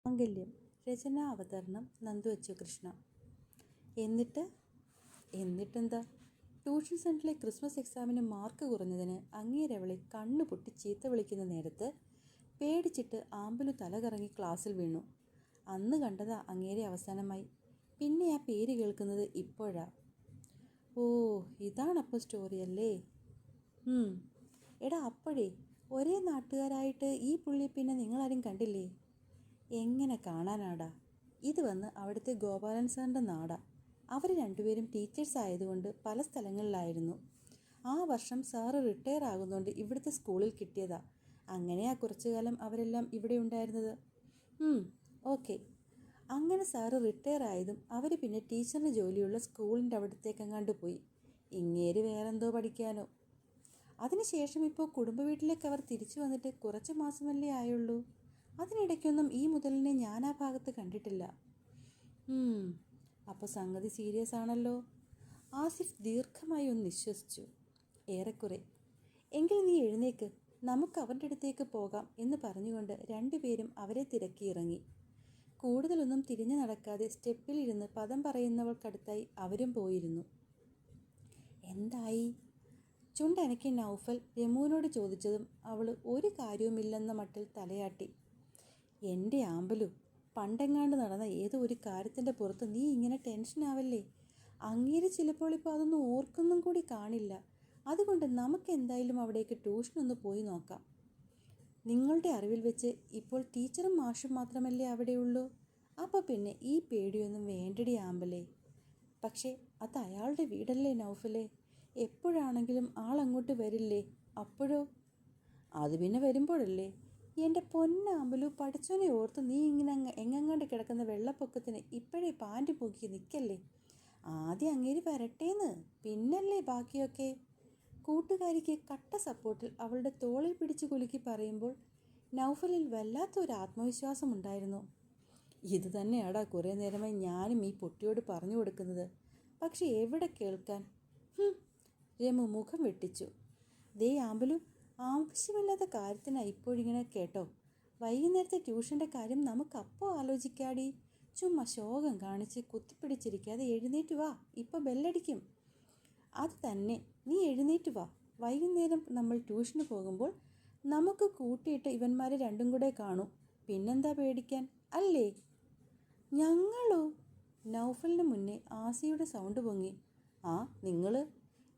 മാംഗല്യം. രചന അവതരണം നന്ദു കൃഷ്ണ. എന്നിട്ടെന്താ? Tuition സെൻറ്ററിലെ Christmas എക്സാമിന് മാർക്ക് കുറഞ്ഞതിന് അങ്ങേരവളെ കണ്ണുപൊട്ടി ചീത്ത വിളിക്കുന്ന നേരത്ത് പേടിച്ചിട്ട് ആമ്പലു തല കറങ്ങി ക്ലാസ്സിൽ വീണു. അന്ന് കണ്ടതാ അങ്ങേരെ അവസാനമായി. പിന്നെ ആ പേര് കേൾക്കുന്നത് ഇപ്പോഴാ. ഓ, ഇതാണപ്പോൾ സ്റ്റോറി അല്ലേ? എടാ, അപ്പോഴേ ഒരേ നാട്ടുകാരായിട്ട് ഈ പുള്ളിയെ പിന്നെ നിങ്ങളാരും കണ്ടില്ലേ? എങ്ങനെ കാണാനാടാ? ഇത് വന്ന് അവിടുത്തെ ഗോപാലൻ സാറിൻ്റെ നാടാ. അവർ രണ്ടുപേരും ടീച്ചേഴ്സ് ആയതുകൊണ്ട് പല സ്ഥലങ്ങളിലായിരുന്നു. ആ വർഷം സാറ് റിട്ടയർ ആകുന്നതുകൊണ്ട് ഇവിടുത്തെ സ്കൂളിൽ കിട്ടിയതാ. അങ്ങനെയാ കുറച്ചു കാലം അവരെല്ലാം ഇവിടെ ഉണ്ടായിരുന്നത്. ഓക്കെ. അങ്ങനെ സാറ് റിട്ടയർ ആയതും അവർ പിന്നെ ടീച്ചറിന് ജോലിയുള്ള സ്കൂളിൻ്റെ അവിടത്തേക്കെങ്ങാണ്ട് പോയി. ഇങ്ങേര് വേറെന്തോ പഠിക്കാനോ. അതിനുശേഷം ഇപ്പോൾ കുടുംബ വീട്ടിലേക്ക് അവർ തിരിച്ചു വന്നിട്ട് കുറച്ച് മാസമല്ലേ ആയുള്ളൂ. അതിനിടയ്ക്കൊന്നും ഈ മുതലിനെ ഞാൻ ആ ഭാഗത്ത് കണ്ടിട്ടില്ല. അപ്പോൾ സംഗതി സീരിയസ് ആണല്ലോ. ആസിഫ് ദീർഘമായി ഒന്ന് നിശ്വസിച്ചു. ഏറെക്കുറെ. എങ്കിൽ നീ എഴുന്നേക്ക്, നമുക്ക് അവരുടെ അടുത്തേക്ക് പോകാം എന്ന് പറഞ്ഞുകൊണ്ട് രണ്ടുപേരും അവരെ തിരക്കിയിറങ്ങി. കൂടുതലൊന്നും തിരിഞ്ഞു നടക്കാതെ സ്റ്റെപ്പിലിരുന്ന് പദം പറയുന്നവൾക്കടുത്തായി അവരും പോയിരുന്നു. എന്തായി? ചുണ്ടനക്കി നൗഫൽ രമുവിനോട് ചോദിച്ചതും അവൾ ഒരു കാര്യവുമില്ലെന്ന മട്ടിൽ തലയാട്ടി. എൻ്റെ ആമ്പലു, പണ്ടെങ്ങാണ്ട് നടന്ന ഏതോ ഒരു കാര്യത്തിൻ്റെ പുറത്ത് നീ ഇങ്ങനെ ടെൻഷനാവല്ലേ. അങ്ങേര് ചിലപ്പോൾ ഇപ്പോൾ അതൊന്നും ഓർക്കൊന്നും കൂടി കാണില്ല. അതുകൊണ്ട് നമുക്ക് എന്തായാലും അവിടേക്ക് ട്യൂഷനൊന്ന് പോയി നോക്കാം. നിങ്ങളുടെ അറിവിൽ വെച്ച് ഇപ്പോൾ ടീച്ചറും മാഷും മാത്രമല്ലേ അവിടെയുള്ളൂ. അപ്പോൾ പിന്നെ ഈ പേടിയൊന്നും വേണ്ടടി ആമ്പലേ. പക്ഷേ അത് അയാളുടെ വീടല്ലേ നൗഫലേ. എപ്പോഴാണെങ്കിലും ആളങ്ങോട്ട് വരില്ലേ. അപ്പോഴോ? അത് പിന്നെ വരുമ്പോഴല്ലേ. എൻ്റെ പൊന്നാമ്പലു, പഠിച്ചോനെ ഓർത്ത് നീ ഇങ്ങനെ എങ്ങാണ്ട് കിടക്കുന്ന വെള്ളപ്പൊക്കത്തിന് ഇപ്പോഴേ പാൻറ് പൊക്കി നിൽക്കല്ലേ. ആദ്യം അങ്ങേര് വരട്ടേന്ന്, പിന്നല്ലേ ബാക്കിയൊക്കെ. കൂട്ടുകാരിക്ക് കട്ട സപ്പോർട്ടിൽ അവളുടെ തോളിൽ പിടിച്ച് കുലുക്കി പറയുമ്പോൾ നൗഫലിൽ വല്ലാത്തൊരു ആത്മവിശ്വാസം ഉണ്ടായിരുന്നു. ഇത് തന്നെയാടാ കുറേ നേരമായി ഞാനും ഈ പൊട്ടിയോട് പറഞ്ഞു കൊടുക്കുന്നത്. പക്ഷെ എവിടെ കേൾക്കാൻ. രമു മുഖം വെട്ടിച്ചു. ദേ ആമ്പലു, ആവശ്യമില്ലാത്ത കാര്യത്തിനാണ് ഇപ്പോഴിങ്ങനെ കേട്ടോ. വൈകുന്നേരത്തെ ട്യൂഷൻ്റെ കാര്യം നമുക്കപ്പോൾ ആലോചിക്കാടി. ചുമ്മാ ശോകം കാണിച്ച് കുത്തിപ്പിടിച്ചിരിക്കാതെ എഴുന്നേറ്റ് വാ, ഇപ്പോൾ ബെല്ലടിക്കും. അത് തന്നെ, നീ എഴുന്നേറ്റ് വാ. വൈകുന്നേരം നമ്മൾ ട്യൂഷന് പോകുമ്പോൾ നമുക്ക് കൂട്ടിയിട്ട് ഇവന്മാരെ രണ്ടും കൂടെ കാണും. പിന്നെന്താ പേടിക്കാൻ, അല്ലേ? ഞങ്ങളോ? നൗഫലിന് മുന്നേ ആസിയുടെ സൗണ്ട് പൊങ്ങി. ആ, നിങ്ങൾ?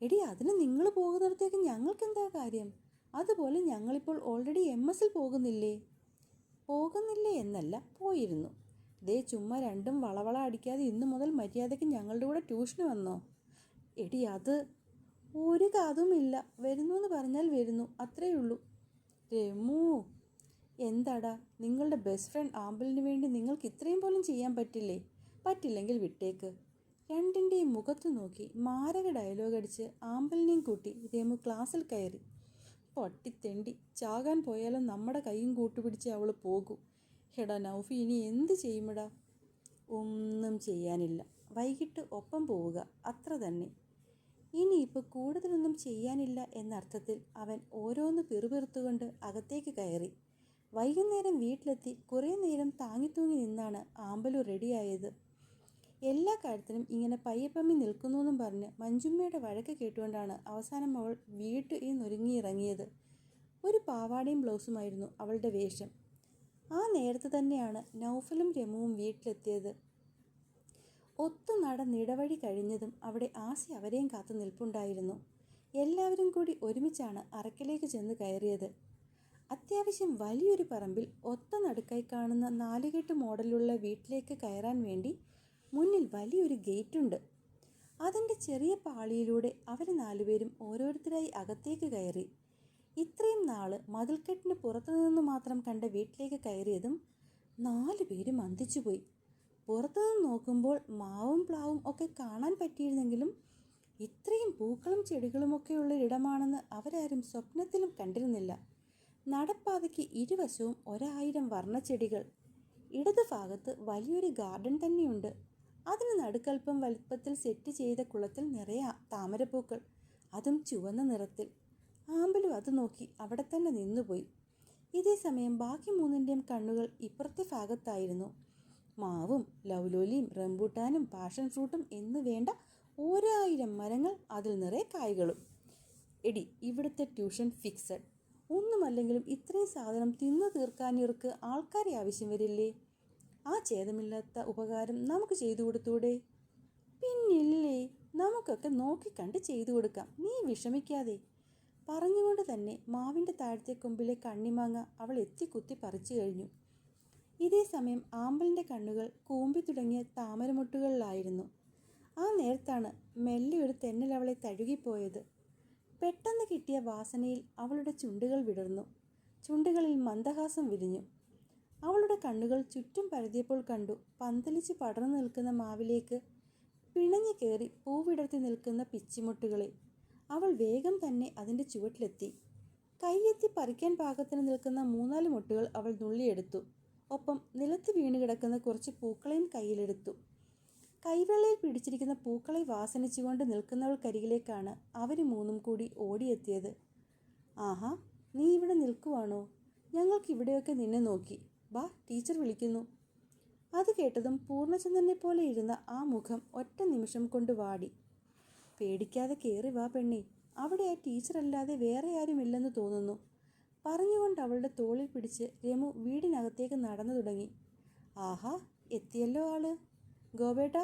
എടി, അതിന് നിങ്ങൾ പോകുന്നിടത്തേക്ക് ഞങ്ങൾക്കെന്താ കാര്യം? അതുപോലെ ഞങ്ങളിപ്പോൾ ഓൾറെഡി MS പോകുന്നില്ലേ എന്നല്ല, പോയിരുന്നു. ദേ ചുമ്മാ രണ്ടും വളവള അടിക്കാതെ ഇന്നു മുതൽ മര്യാദയ്ക്ക് ഞങ്ങളുടെ കൂടെ ട്യൂഷന് വന്നോ. എടി, അത് ഒരു കാതുമില്ല. വരുന്നു എന്ന് പറഞ്ഞാൽ വരുന്നു, അത്രയേ ഉള്ളൂ. രമു, എന്താടാ, നിങ്ങളുടെ ബെസ്റ്റ് ഫ്രണ്ട് ആമ്പലിന് വേണ്ടി നിങ്ങൾക്ക് ഇത്രയും പോലും ചെയ്യാൻ പറ്റില്ലേ? പറ്റില്ലെങ്കിൽ വിട്ടേക്ക്. രണ്ടിൻ്റെയും മുഖത്ത് നോക്കി മാരക ഡയലോഗ് അടിച്ച് ആമ്പലിനെയും കൂട്ടി രമു ക്ലാസ്സിൽ കയറി. പട്ടിത്തെണ്ടി, ചാകാൻ പോയാലും നമ്മുടെ കൈയും കൂട്ടുപിടിച്ച് അവൾ പോകൂ. എടാ നൗഫി, ഇനി എന്ത് ചെയ്യുമെടാ? ഒന്നും ചെയ്യാനില്ല. വൈകിട്ട് ഒപ്പം പോവുക, അത്ര തന്നെ. ഇനിയിപ്പോൾ കൂടുതലൊന്നും ചെയ്യാനില്ല എന്നർത്ഥത്തിൽ അവൻ ഓരോന്ന് പിറുപിറുത്തുകൊണ്ട് അകത്തേക്ക് കയറി. വൈകുന്നേരം വീട്ടിലെത്തി കുറേ നേരം താങ്ങിത്തൂങ്ങി നിന്നാണ് ആമ്പലു റെഡിയായത്. എല്ലാ കാര്യത്തിനും ഇങ്ങനെ പയ്യപ്പമ്മി നിൽക്കുന്നുവെന്നും പറഞ്ഞ് മഞ്ജുമ്മയുടെ വഴക്ക് കേട്ടുകൊണ്ടാണ് അവസാനം അവൾ വീട്ടിൽ നിന്നൊരുങ്ങിയിറങ്ങിയത്. ഒരു പാവാടയും ബ്ലൗസുമായിരുന്നു അവളുടെ വേഷം. ആ നേരത്ത് തന്നെയാണ് നൗഫലും രമുവും വീട്ടിലെത്തിയത്. ഒത്തുനടന്നിടവഴി കഴിഞ്ഞതും അവിടെ ആസി അവരെയും കാത്തു നിൽപ്പുണ്ടായിരുന്നു. എല്ലാവരും കൂടി ഒരുമിച്ചാണ് അറക്കിലേക്ക് ചെന്ന് കയറിയത്. അത്യാവശ്യം വലിയൊരു പറമ്പിൽ ഒത്ത നടുക്കായി കാണുന്ന നാലുകെട്ട് മോഡലുള്ള വീട്ടിലേക്ക് കയറാൻ വേണ്ടി മുന്നിൽ വലിയൊരു ഗേറ്റുണ്ട്. അതിൻ്റെ ചെറിയ പാളിയിലൂടെ അവർ നാലുപേരും ഓരോരുത്തരായി അകത്തേക്ക് കയറി. ഇത്രയും നാള് മതിൽക്കെട്ടിന് പുറത്തുനിന്ന് മാത്രം കണ്ട വീട്ടിലേക്ക് കയറിയതും 4 പേരും അന്തിച്ചുപോയി. പുറത്തുനിന്ന് നോക്കുമ്പോൾ മാവും പ്ലാവും ഒക്കെ കാണാൻ പറ്റിയിരുന്നെങ്കിലും ഇത്രയും പൂക്കളും ചെടികളുമൊക്കെയുള്ളൊരിടമാണെന്ന് അവരാരും സ്വപ്നത്തിലും കണ്ടിരുന്നില്ല. നടപ്പാതയ്ക്ക് ഇരുവശവും 1000 വർണ്ണച്ചെടികൾ. ഇടതുഭാഗത്ത് വലിയൊരു ഗാർഡൻ തന്നെയുണ്ട്. അതിന് നടുക്കൽപ്പം വലിപ്പത്തിൽ സെറ്റ് ചെയ്ത കുളത്തിൽ നിറയെ താമരപ്പൂക്കൾ, അതും ചുവന്ന നിറത്തിൽ. ആമ്പലു അത് നോക്കി അവിടെ തന്നെ നിന്നുപോയി. ഇതേ സമയം ബാക്കി മൂന്നിൻ്റെയും കണ്ണുകൾ ഇപ്പുറത്തെ ഭാഗത്തായിരുന്നു. മാവും ലൗലോലിയും റംബൂട്ടാനും പാഷൻ ഫ്രൂട്ടും എന്ന് വേണ്ട 1000 മരങ്ങൾ, അതിൽ നിറയെ കായ്കളും. എടി, ഇവിടുത്തെ ട്യൂഷൻ ഫിക്സഡ്. ഒന്നുമല്ലെങ്കിലും ഇത്രയും സാധനം തിന്നു തീർക്കാനിവർക്ക് ആൾക്കാരെ ആവശ്യം വരില്ലേ? ആ ഛേദമില്ലാത്ത ഉപകാരം നമുക്ക് ചെയ്തു കൊടുത്തൂടെ? പിന്നില്ലേ, നമുക്കൊക്കെ നോക്കിക്കണ്ട് ചെയ്തു കൊടുക്കാം, നീ വിഷമിക്കാതെ. പറഞ്ഞുകൊണ്ട് തന്നെ മാവിൻ്റെ താഴത്തെ കൊമ്പിലെ കണ്ണിമാങ്ങ അവൾ എത്തിക്കുത്തി പറിച്ചു കഴിഞ്ഞു. ഇതേ സമയം ആമ്പലിൻ്റെ കണ്ണുകൾ കൂമ്പി തുടങ്ങിയ താമരമുട്ടുകളിലായിരുന്നു. ആ നേരത്താണ് മെല്ലെ ഒരു തെന്നൽ അവളെ തഴുകിപ്പോയത്. പെട്ടെന്ന് കിട്ടിയ വാസനയിൽ അവളുടെ ചുണ്ടുകൾ വിടർന്നു. ചുണ്ടുകളിൽ മന്ദഹാസം വിരിഞ്ഞു. അവളുടെ കണ്ണുകൾ ചുറ്റും പരതിയപ്പോൾ കണ്ടു പന്തലിച്ച് പടർന്നു നിൽക്കുന്ന മാവിലേക്ക് പിണഞ്ഞു കയറി പൂവിടർത്തി നിൽക്കുന്ന പിച്ചിമുട്ടുകളെ. അവൾ വേഗം തന്നെ അതിൻ്റെ ചുവട്ടിലെത്തി. കൈയെത്തി പറിക്കാൻ പാകത്തിന് നിൽക്കുന്ന 3-4 മുട്ടുകൾ അവൾ നുള്ളിയെടുത്തു. ഒപ്പം നിലത്ത് വീണ് കിടക്കുന്ന കുറച്ച് പൂക്കളെയും കയ്യിലെടുത്തു. കൈവെള്ളയിൽ പിടിച്ചിരിക്കുന്ന പൂക്കളെ വാസനിച്ചുകൊണ്ട് നിൽക്കുന്നവൾക്കരികിലേക്കാണ് അവർ മൂന്നും കൂടി ഓടിയെത്തിയത്. ആഹാ, നീ ഇവിടെ നിൽക്കുവാണോ? ഞങ്ങൾക്ക് ഇവിടെയൊക്കെ നിന്നെ നോക്കി. വാ, ടീച്ചർ വിളിക്കുന്നു. അത് കേട്ടതും പൂർണ്ണചന്ദ്രനെ പോലെ ഇരുന്ന ആ മുഖം ഒറ്റ നിമിഷം കൊണ്ട് വാടി. പേടിക്കാതെ കയറി വാ പെണ്ണേ, അവിടെ ആ ടീച്ചറല്ലാതെ വേറെ ആരുമില്ലെന്ന് തോന്നുന്നു. പറഞ്ഞുകൊണ്ട് അവളുടെ തോളിൽ പിടിച്ച് രമു വീടിനകത്തേക്ക് നടന്നു തുടങ്ങി. ആഹാ, എത്തിയല്ലോ ആള്. ഗോപേട്ട,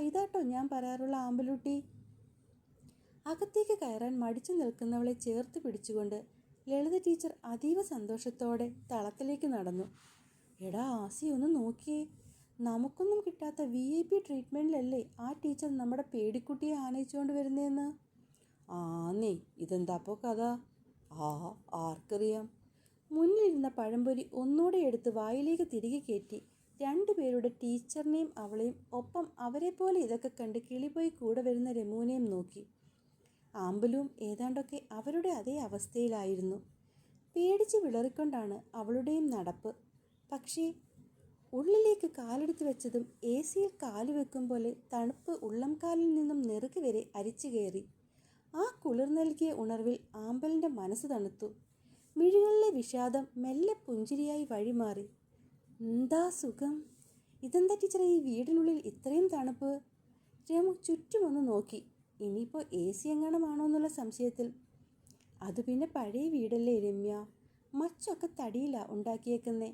ഇതാട്ടോ ഞാൻ പറയാറുള്ള ആമ്പലൂട്ടി. അകത്തേക്ക് കയറാൻ മടിച്ചു നിൽക്കുന്നവളെ ചേർത്ത് പിടിച്ചുകൊണ്ട് ലളിത ടീച്ചർ അതീവ സന്തോഷത്തോടെ തളത്തിലേക്ക് നടന്നു. എടാ ആസി, ഒന്ന് നോക്കിയേ, നമുക്കൊന്നും കിട്ടാത്ത VIP ട്രീറ്റ്മെൻറ്റിലല്ലേ ആ ടീച്ചർ നമ്മുടെ പേടിക്കുട്ടിയെ ആനയിച്ചുകൊണ്ട് വരുന്നതെന്ന്. ആന്നേ, ഇതെന്താപ്പോ കഥ? ആർക്കറിയാം. മുന്നിലിരുന്ന പഴംപൊരി ഒന്നുകൂടെ എടുത്ത് വായിലേക്ക് തിരികെ കയറ്റി രണ്ടുപേരുടെ ടീച്ചറിനെയും അവളെയും ഒപ്പം അവരെ പോലെ ഇതൊക്കെ കണ്ട് കിളിപോയി കൂടെ വരുന്ന രമുവിനെയും നോക്കി. ആമ്പലും ഏതാണ്ടൊക്കെ അവരുടെ അതേ അവസ്ഥയിലായിരുന്നു. പേടിച്ച് വിളറിക്കൊണ്ടാണ് അവളുടെയും നടപ്പ്. പക്ഷേ ഉള്ളിലേക്ക് കാലെടുത്ത് വെച്ചതും AC-യിൽ കാല് വെക്കും പോലെ തണുപ്പ് ഉള്ളംകാലിൽ നിന്നും നെറുക് വരെ അരിച്ചു കയറി. ആ കുളിർ നൽകിയ ഉണർവിൽ ആമ്പലിൻ്റെ മനസ്സ് തണുത്തു. മിഴികളിലെ വിഷാദം മെല്ലെ പുഞ്ചിരിയായി വഴിമാറി. എന്താ സുഖം! ഇതെന്താ ടീച്ചറെ ഈ വീടിനുള്ളിൽ ഇത്രയും തണുപ്പ്? രമു ചുറ്റുമൊന്ന് നോക്കി. ഇനിയിപ്പോൾ AC എങ്ങാനുമാണോ എന്നുള്ള സംശയത്തിൽ. അത് പിന്നെ പഴയ വീടല്ലേ രമ്യ, മച്ചൊക്കെ തടിയില്ല ഉണ്ടാക്കിയേക്കുന്നേ.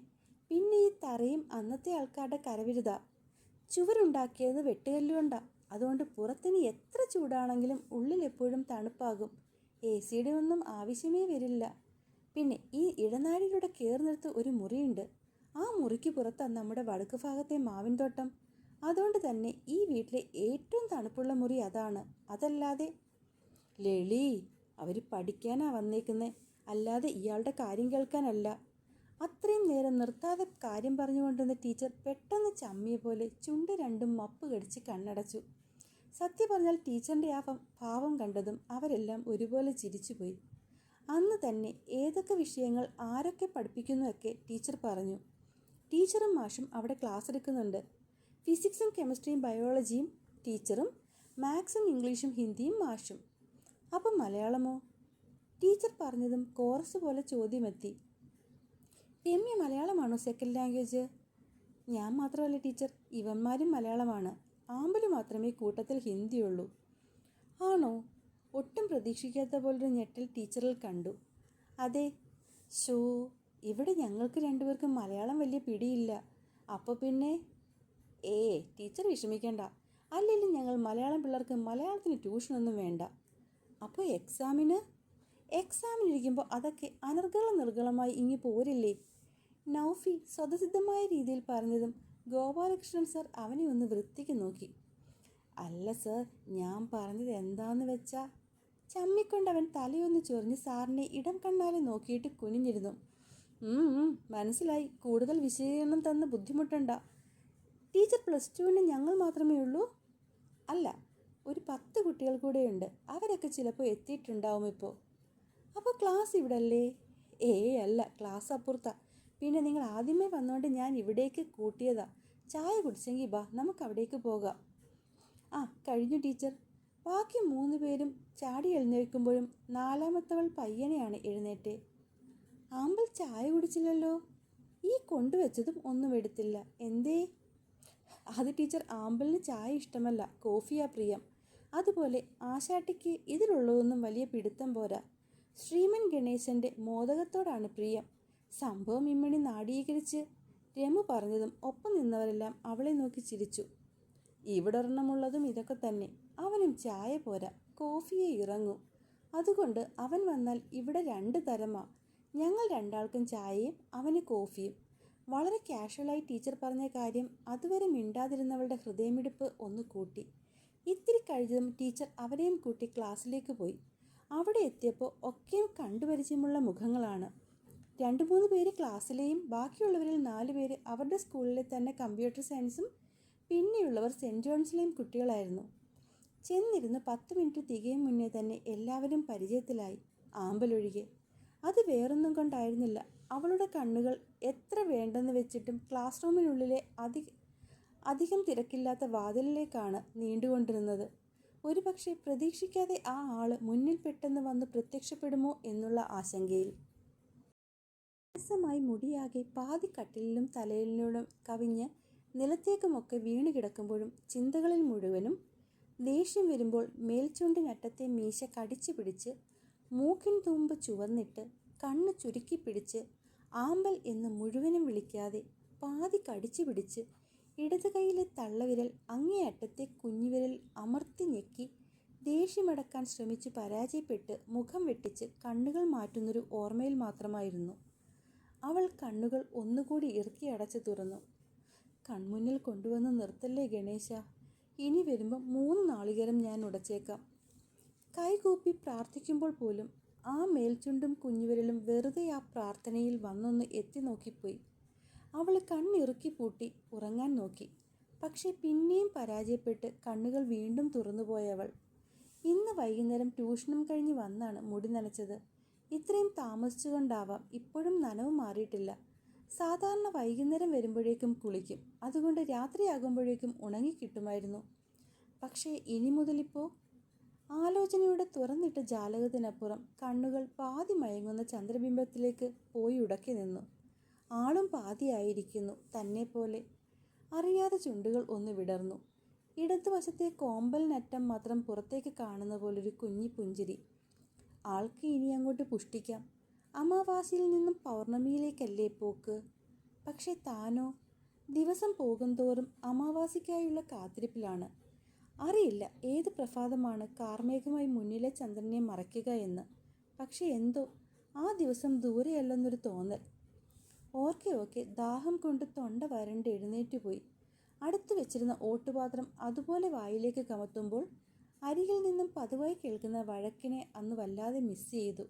പിന്നെ ഈ തറയും അന്നത്തെ ആൾക്കാരുടെ കരവിരുതാ. ചുവരുണ്ടാക്കിയത് വെട്ടുകല്ലുകൊണ്ടാ. അതുകൊണ്ട് പുറത്തിന് എത്ര ചൂടാണെങ്കിലും ഉള്ളിൽ എപ്പോഴും തണുപ്പാകും. AC-യുടെ ഒന്നും ആവശ്യമേ വരില്ല. പിന്നെ ഈ ഇടനാഴിയിലൂടെ കയറുന്നിടത്ത് ഒരു മുറിയുണ്ട്. ആ മുറിക്ക് പുറത്താണ് നമ്മുടെ വടക്ക് ഭാഗത്തെ മാവിൻ തോട്ടം. അതുകൊണ്ട് തന്നെ ഈ വീട്ടിലെ ഏറ്റവും തണുപ്പുള്ള മുറി അതാണ്. അതല്ലാതെ ലളി, അവർ പഠിക്കാനാ വന്നേക്കുന്നേ, അല്ലാതെ ഇയാളുടെ കാര്യം കേൾക്കാനല്ല. അത്രയും നേരം നിർത്താതെ കാര്യം പറഞ്ഞുകൊണ്ടിരുന്ന ടീച്ചർ പെട്ടെന്ന് ചമ്മിയ പോലെ ചുണ്ട് രണ്ടും മപ്പ് കടിച്ച് കണ്ണടച്ചു. സത്യം പറഞ്ഞാൽ ടീച്ചറിൻ്റെ ആ ഭാവം കണ്ടതും അവരെല്ലാം ഒരുപോലെ ചിരിച്ചുപോയി. അന്ന് തന്നെ ഏതൊക്കെ വിഷയങ്ങൾ ആരൊക്കെ പഠിപ്പിക്കുന്നുവൊക്കെ ടീച്ചർ പറഞ്ഞു. ടീച്ചറും മാഷും അവിടെ ക്ലാസ് എടുക്കുന്നുണ്ട്. ഫിസിക്സും കെമിസ്ട്രിയും ബയോളജിയും ടീച്ചറും, മാത്സും ഇംഗ്ലീഷും ഹിന്ദിയും മാഷും. അപ്പം മലയാളമോ? ടീച്ചർ പറഞ്ഞതും കോറസ് പോലെ ചോദ്യമെത്തി. രമ്യ മലയാളമാണോ സെക്കൻഡ് ലാംഗ്വേജ്? ഞാൻ മാത്രമല്ല ടീച്ചർ, ഇവന്മാരും മലയാളമാണ്. ആമ്പല് മാത്രമേ കൂട്ടത്തിൽ ഹിന്ദിയുള്ളൂ. ആണോ? ഒട്ടും പ്രതീക്ഷിക്കാത്ത പോലൊരു ഞെട്ടൽ ടീച്ചറിൽ കണ്ടു. അതെ. ഷോ, ഇവിടെ ഞങ്ങൾക്ക് രണ്ടുപേർക്കും മലയാളം വലിയ പിടിയില്ല. അപ്പോൾ പിന്നെ ടീച്ചർ വിഷമിക്കേണ്ട. അല്ലെങ്കിൽ ഞങ്ങൾ മലയാളം പിള്ളേർക്ക് മലയാളത്തിന് ട്യൂഷനൊന്നും വേണ്ട. അപ്പോൾ എക്സാമിനിരിക്കുമ്പോൾ അതൊക്കെ നിർഗളമായി ഇങ്ങി പോരില്ലേ? നൗഫി സ്വതസിദ്ധമായ രീതിയിൽ പറഞ്ഞതും ഗോപാലകൃഷ്ണൻ സർ അവനെ ഒന്ന് വൃത്തിക്ക് നോക്കി. അല്ല സർ, ഞാൻ പറഞ്ഞത് എന്താന്ന് വെച്ചാൽ. ചമ്മിക്കൊണ്ടവൻ തലയൊന്ന് ചൊറിഞ്ഞ് സാറിനെ ഇടം കണ്ണാലെ നോക്കിയിട്ട് കുനിഞ്ഞിരുന്നു. മനസ്സിലായി. കൂടുതൽ വിശദീകരണം തന്ന് ബുദ്ധിമുട്ടണ്ട. ടീച്ചർ +2-ന് ഞങ്ങൾ മാത്രമേ ഉള്ളൂ? അല്ല, ഒരു 10 കുട്ടികൾ കൂടെയുണ്ട്. അവരൊക്കെ ചിലപ്പോൾ എത്തിയിട്ടുണ്ടാവും ഇപ്പോൾ. അപ്പോൾ ക്ലാസ് ഇവിടെ അല്ലേ? അല്ല, ക്ലാസ് അപ്പുറത്താ. പിന്നെ നിങ്ങൾ ആദ്യമേ വന്നുകൊണ്ട് ഞാൻ ഇവിടേക്ക് കൂട്ടിയതാ. ചായ കുടിച്ചെങ്കിൽ ബാ, നമുക്ക് അവിടേക്ക് പോകാം. കഴിഞ്ഞു ടീച്ചർ. ബാക്കി 3 പേരും ചാടി എഴുന്നേൽക്കുമ്പോഴും 4-മത്തവൾ പയ്യനെയാണ് എഴുന്നേറ്റേ. ആമ്പൽ ചായ കുടിച്ചില്ലല്ലോ. ഈ കൊണ്ടുവച്ചതും ഒന്നും എടുത്തില്ല. എന്തേ? അത് ടീച്ചർ, ആമ്പലിന് ചായ ഇഷ്ടമല്ല, കോഫിയാ പ്രിയം. അതുപോലെ ആശാട്ടിക്ക് ഇതിലുള്ളതൊന്നും വലിയ പിടുത്തം പോരാ. ശ്രീമൻ ഗണേശൻ്റെ മോദകത്തോടാണ് പ്രിയം. സംഭവം ഇമ്മണി നാടീകരിച്ച് രമു പറഞ്ഞതും ഒപ്പം നിന്നവരെല്ലാം അവളെ നോക്കി ചിരിച്ചു. ഇവിടെ ഒരെണ്ണമുള്ളതും ഇതൊക്കെ തന്നെ. അവനും ചായ പോരാ, കോഫിയെ ഇറങ്ങൂ. അതുകൊണ്ട് അവൻ വന്നാൽ ഇവിടെ 2 തരമാ. ഞങ്ങൾ രണ്ടാൾക്കും ചായയും അവന് കോഫിയും. വളരെ കാഷ്വലായി ടീച്ചർ പറഞ്ഞ കാര്യം അതുവരെ മിണ്ടാതിരുന്നവളുടെ ഹൃദയമിടിപ്പ് ഒന്ന് കൂട്ടി. ഇത്തിരി കഴിഞ്ഞതും ടീച്ചർ അവരെയും കൂട്ടി ക്ലാസ്സിലേക്ക് പോയി. അവിടെ എത്തിയപ്പോൾ ഒക്കെയും കണ്ടുപരിചയമുള്ള മുഖങ്ങളാണ്. 2-3 പേര് ക്ലാസ്സിലെയും ബാക്കിയുള്ളവരിൽ 4 പേര് അവരുടെ സ്കൂളിലെ തന്നെ കമ്പ്യൂട്ടർ സയൻസും പിന്നെയുള്ളവർ സെൻറ്റ് ജോൺസിലെയും കുട്ടികളായിരുന്നു. ചെന്നിരുന്ന് 10 മിനിറ്റ് തികയും മുന്നേ തന്നെ എല്ലാവരും പരിചയത്തിലായി, ആമ്പലൊഴികെ. അത് വേറൊന്നും കൊണ്ടായിരുന്നില്ല. അവളുടെ കണ്ണുകൾ എത്ര വേണ്ടെന്ന് വെച്ചിട്ടും ക്ലാസ് റൂമിനുള്ളിലെ അധികം തിരക്കില്ലാത്ത വാതിലിലേക്കാണ് നീണ്ടുകൊണ്ടിരുന്നത്. ഒരുപക്ഷെ പ്രതീക്ഷിക്കാതെ ആ ആള് മുന്നിൽ പെട്ടെന്ന് വന്ന് പ്രത്യക്ഷപ്പെടുമോ എന്നുള്ള ആശങ്കയിൽ. രസമായി മുടിയാകെ പാതി കട്ടിലിലും തലയിലും കവിഞ്ഞ് നിലത്തേക്കുമൊക്കെ വീണ് കിടക്കുമ്പോഴും ചിന്തകളിൽ മുഴുവനും ദേഷ്യം വരുമ്പോൾ മേൽചുണ്ടിനറ്റത്തെ മീശ കടിച്ചു പിടിച്ച് മൂക്കിൻ തുമ്പ് ചുവന്നിട്ട് കണ്ണ് ചുരുക്കി പിടിച്ച് ആമ്പൽ എന്ന് മുഴുവനും വിളിക്കാതെ പാതി കടിച്ചു പിടിച്ച് ഇടത് കൈയിലെ തള്ളവിരൽ അങ്ങേയറ്റത്തെ കുഞ്ഞുവിരൽ അമർത്തി ഞെക്കി ദേഷ്യമടക്കാൻ ശ്രമിച്ച് പരാജയപ്പെട്ട് മുഖം വെട്ടിച്ച് കണ്ണുകൾ മാറ്റുന്നൊരു ഓർമ്മയിൽ മാത്രമായിരുന്നു. അവൾ കണ്ണുകൾ ഒന്നുകൂടി ഇറുക്കി അടച്ചു തുറന്നു. കൺമുന്നിൽ കൊണ്ടുവന്ന് നിർത്തല്ലേ ഗണേശ, ഇനി വരുമ്പോൾ 3 നാളികേരം ഞാൻ ഉടച്ചേക്കാം. കൈകൂപ്പി പ്രാർത്ഥിക്കുമ്പോൾ പോലും ആ മേൽചുണ്ടും കുഞ്ഞുവിരലും വെറുതെ ആ പ്രാർത്ഥനയിൽ വന്നൊന്ന് എത്തി നോക്കിപ്പോയി. അവൾ കണ്ണിറുക്കി പൂട്ടി ഉറങ്ങാൻ നോക്കി. പക്ഷെ പിന്നെയും പരാജയപ്പെട്ട് കണ്ണുകൾ വീണ്ടും തുറന്നുപോയവൾ. ഇന്ന് വൈകുന്നേരം ട്യൂഷനും കഴിഞ്ഞ് വന്നാണ് മുടി നനച്ചത്. ഇത്രയും താമസിച്ചുകൊണ്ടാവാം ഇപ്പോഴും നനവ് മാറിയിട്ടില്ല. സാധാരണ വൈകുന്നേരം വരുമ്പോഴേക്കും കുളിക്കും. അതുകൊണ്ട് രാത്രിയാകുമ്പോഴേക്കും ഉണങ്ങിക്കിട്ടുമായിരുന്നു. പക്ഷേ ഇനി മുതലിപ്പോൾ ആലോചനയുടെ തുറന്നിട്ട ജാലകത്തിനപ്പുറം കണ്ണുകൾ പാതി മയങ്ങുന്ന ചന്ദ്രബിംബത്തിലേക്ക് പോയി ഉടക്കി നിന്നു. ആളും പാതിയായിരിക്കുന്നു തന്നെപ്പോലെ. അറിയാതെ ചുണ്ടുകൾ ഒന്ന് വിടർന്നു. ഇടതുവശത്തെ കോമ്പലിനറ്റം മാത്രം പുറത്തേക്ക് കാണുന്ന പോലൊരു കുഞ്ഞി പുഞ്ചിരി. ആൾക്ക് ഇനി അങ്ങോട്ട് പുഷ്ടിക്കാം. അമാവാസിയിൽ നിന്നും പൗർണമിയിലേക്കല്ലേ പോക്ക്. പക്ഷെ താനോ ദിവസം പോകുന്തോറും അമാവാസിക്കായുള്ള കാത്തിരിപ്പിലാണ്. അറിയില്ല ഏത് പ്രഭാതമാണ് കാർമേഘമായി മുന്നിലെ ചന്ദ്രനെ മറയ്ക്കുക എന്ന്. പക്ഷെ എന്തോ ആ ദിവസം ദൂരെയല്ലെന്നൊരു തോന്നൽ. ഓർക്കെ ദാഹം കൊണ്ട് തൊണ്ട വരണ്ട് എഴുന്നേറ്റുപോയി. അടുത്തു വെച്ചിരുന്ന ഓട്ടുപാത്രം അതുപോലെ വായിലേക്ക് കമത്തുമ്പോൾ അരികിൽ നിന്നും പതിവായി കേൾക്കുന്ന വഴക്കിനെ അന്ന് വല്ലാതെ മിസ് ചെയ്തു.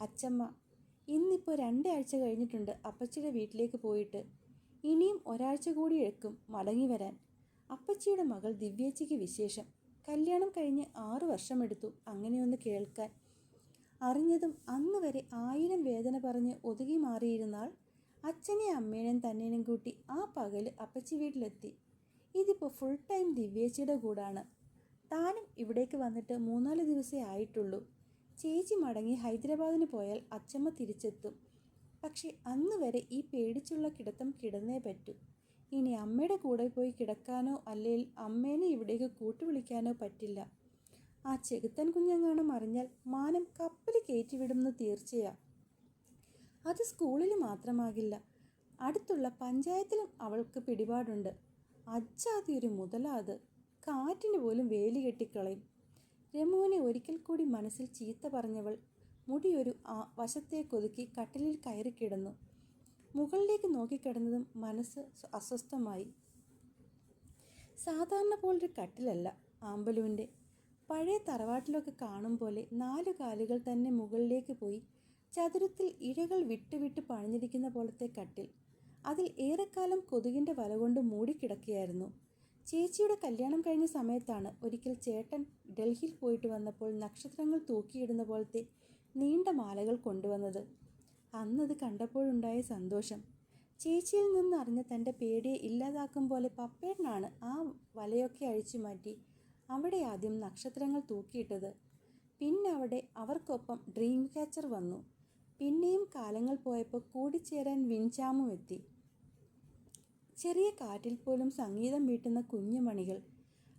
അച്ചമ്മ, ഇന്നിപ്പോൾ 2 ആഴ്ച കഴിഞ്ഞിട്ടുണ്ട് അപ്പച്ചിയുടെ വീട്ടിലേക്ക് പോയിട്ട്. ഇനിയും 1 ആഴ്ച കൂടി എടുക്കും മടങ്ങി വരാൻ. അപ്പച്ചിയുടെ മകൾ ദിവ്യേച്ചിക്ക് വിശേഷം. കല്യാണം കഴിഞ്ഞ് 6 വർഷമെടുത്തു അങ്ങനെയൊന്ന് കേൾക്കാൻ. അറിഞ്ഞതും അന്ന് വരെ 1000 വേദന പറഞ്ഞ് ഒതുങ്ങി മാറിയിരുന്നാൾ അച്ഛനെയും അമ്മേനെയും തന്നേനും കൂട്ടി ആ പകല് അപ്പച്ചി വീട്ടിലെത്തി. ഇതിപ്പോൾ ഫുൾ ടൈം ദിവ്യേച്ചിയുടെ കൂടാണ്. താനും ഇവിടേക്ക് വന്നിട്ട് 3-4 ദിവസമേ ആയിട്ടുള്ളൂ. ചേച്ചി മടങ്ങി ഹൈദരാബാദിന് പോയാൽ അച്ചമ്മ തിരിച്ചെത്തും. പക്ഷെ അന്ന് വരെ ഈ പേടിച്ചുള്ള കിടത്തം കിടന്നേ പറ്റൂ. ഇനി അമ്മയുടെ കൂടെ പോയി കിടക്കാനോ അല്ലെങ്കിൽ അമ്മേനെ ഇവിടേക്ക് കൂട്ടുവിളിക്കാനോ പറ്റില്ല. ആ ചെകുത്തൻ കുഞ്ഞെങ്ങാനും അറിഞ്ഞാൽ മാനം കപ്പൽ കയറ്റിവിടുമെന്ന് തീർച്ചയാ. അത് സ്കൂളിൽ മാത്രമാകില്ല, അടുത്തുള്ള പഞ്ചായത്തിലും അവൾക്ക് പിടിപാടുണ്ട്. അജ്ജാതി ഒരു മുതലാ അത്. കാറ്റിന് പോലും വേലി കെട്ടിക്കളയും. രമുവിനെ ഒരിക്കൽ കൂടി മനസ്സിൽ ചീത്ത പറഞ്ഞവൾ മുടിയൊരു വശത്തേക്കൊതുക്കി കട്ടിലിൽ കയറി കിടന്നു. മുകളിലേക്ക് നോക്കിക്കിടന്നതും മനസ്സ് അസ്വസ്ഥമായി. സാധാരണ പോലൊരു കട്ടിലല്ല ആമ്പലുവിൻ്റെ. പഴയ തറവാട്ടിലൊക്കെ കാണും പോലെ 4 കാലുകൾ തന്നെ മുകളിലേക്ക് പോയി ചതുരത്തിൽ ഇഴകൾ വിട്ട് പണിഞ്ഞിരിക്കുന്ന പോലത്തെ കട്ടിൽ. അതിൽ ഏറെക്കാലം കൊതുകിൻ്റെ വല കൊണ്ട് മൂടിക്കിടക്കുകയായിരുന്നു. ചേച്ചിയുടെ കല്യാണം കഴിഞ്ഞ സമയത്താണ് ഒരിക്കൽ ചേട്ടൻ ഡൽഹിയിൽ പോയിട്ട് വന്നപ്പോൾ നക്ഷത്രങ്ങൾ തൂക്കിയിടുന്ന പോലത്തെ നീണ്ട മാലകൾ കൊണ്ടുവന്നത്. അന്നത് കണ്ടപ്പോഴുണ്ടായ സന്തോഷം. ചേച്ചിയിൽ നിന്നറിഞ്ഞ തൻ്റെ പേടിയെ ഇല്ലാതാക്കും പോലെ പപ്പേട്ടനാണ് ആ വലയൊക്കെ അഴിച്ചു മാറ്റി അവിടെ ആദ്യം നക്ഷത്രങ്ങൾ തൂക്കിയിട്ടത്. പിന്നെ അവിടെ അവർക്കൊപ്പം ഡ്രീം ക്യാച്ചർ വന്നു. പിന്നെയും കാലങ്ങൾ പോയപ്പോൾ കൂടിച്ചേരാൻ വിൻചാമും എത്തി. ചെറിയ കാറ്റിൽ പോലും സംഗീതം വീട്ടുന്ന കുഞ്ഞുമണികൾ.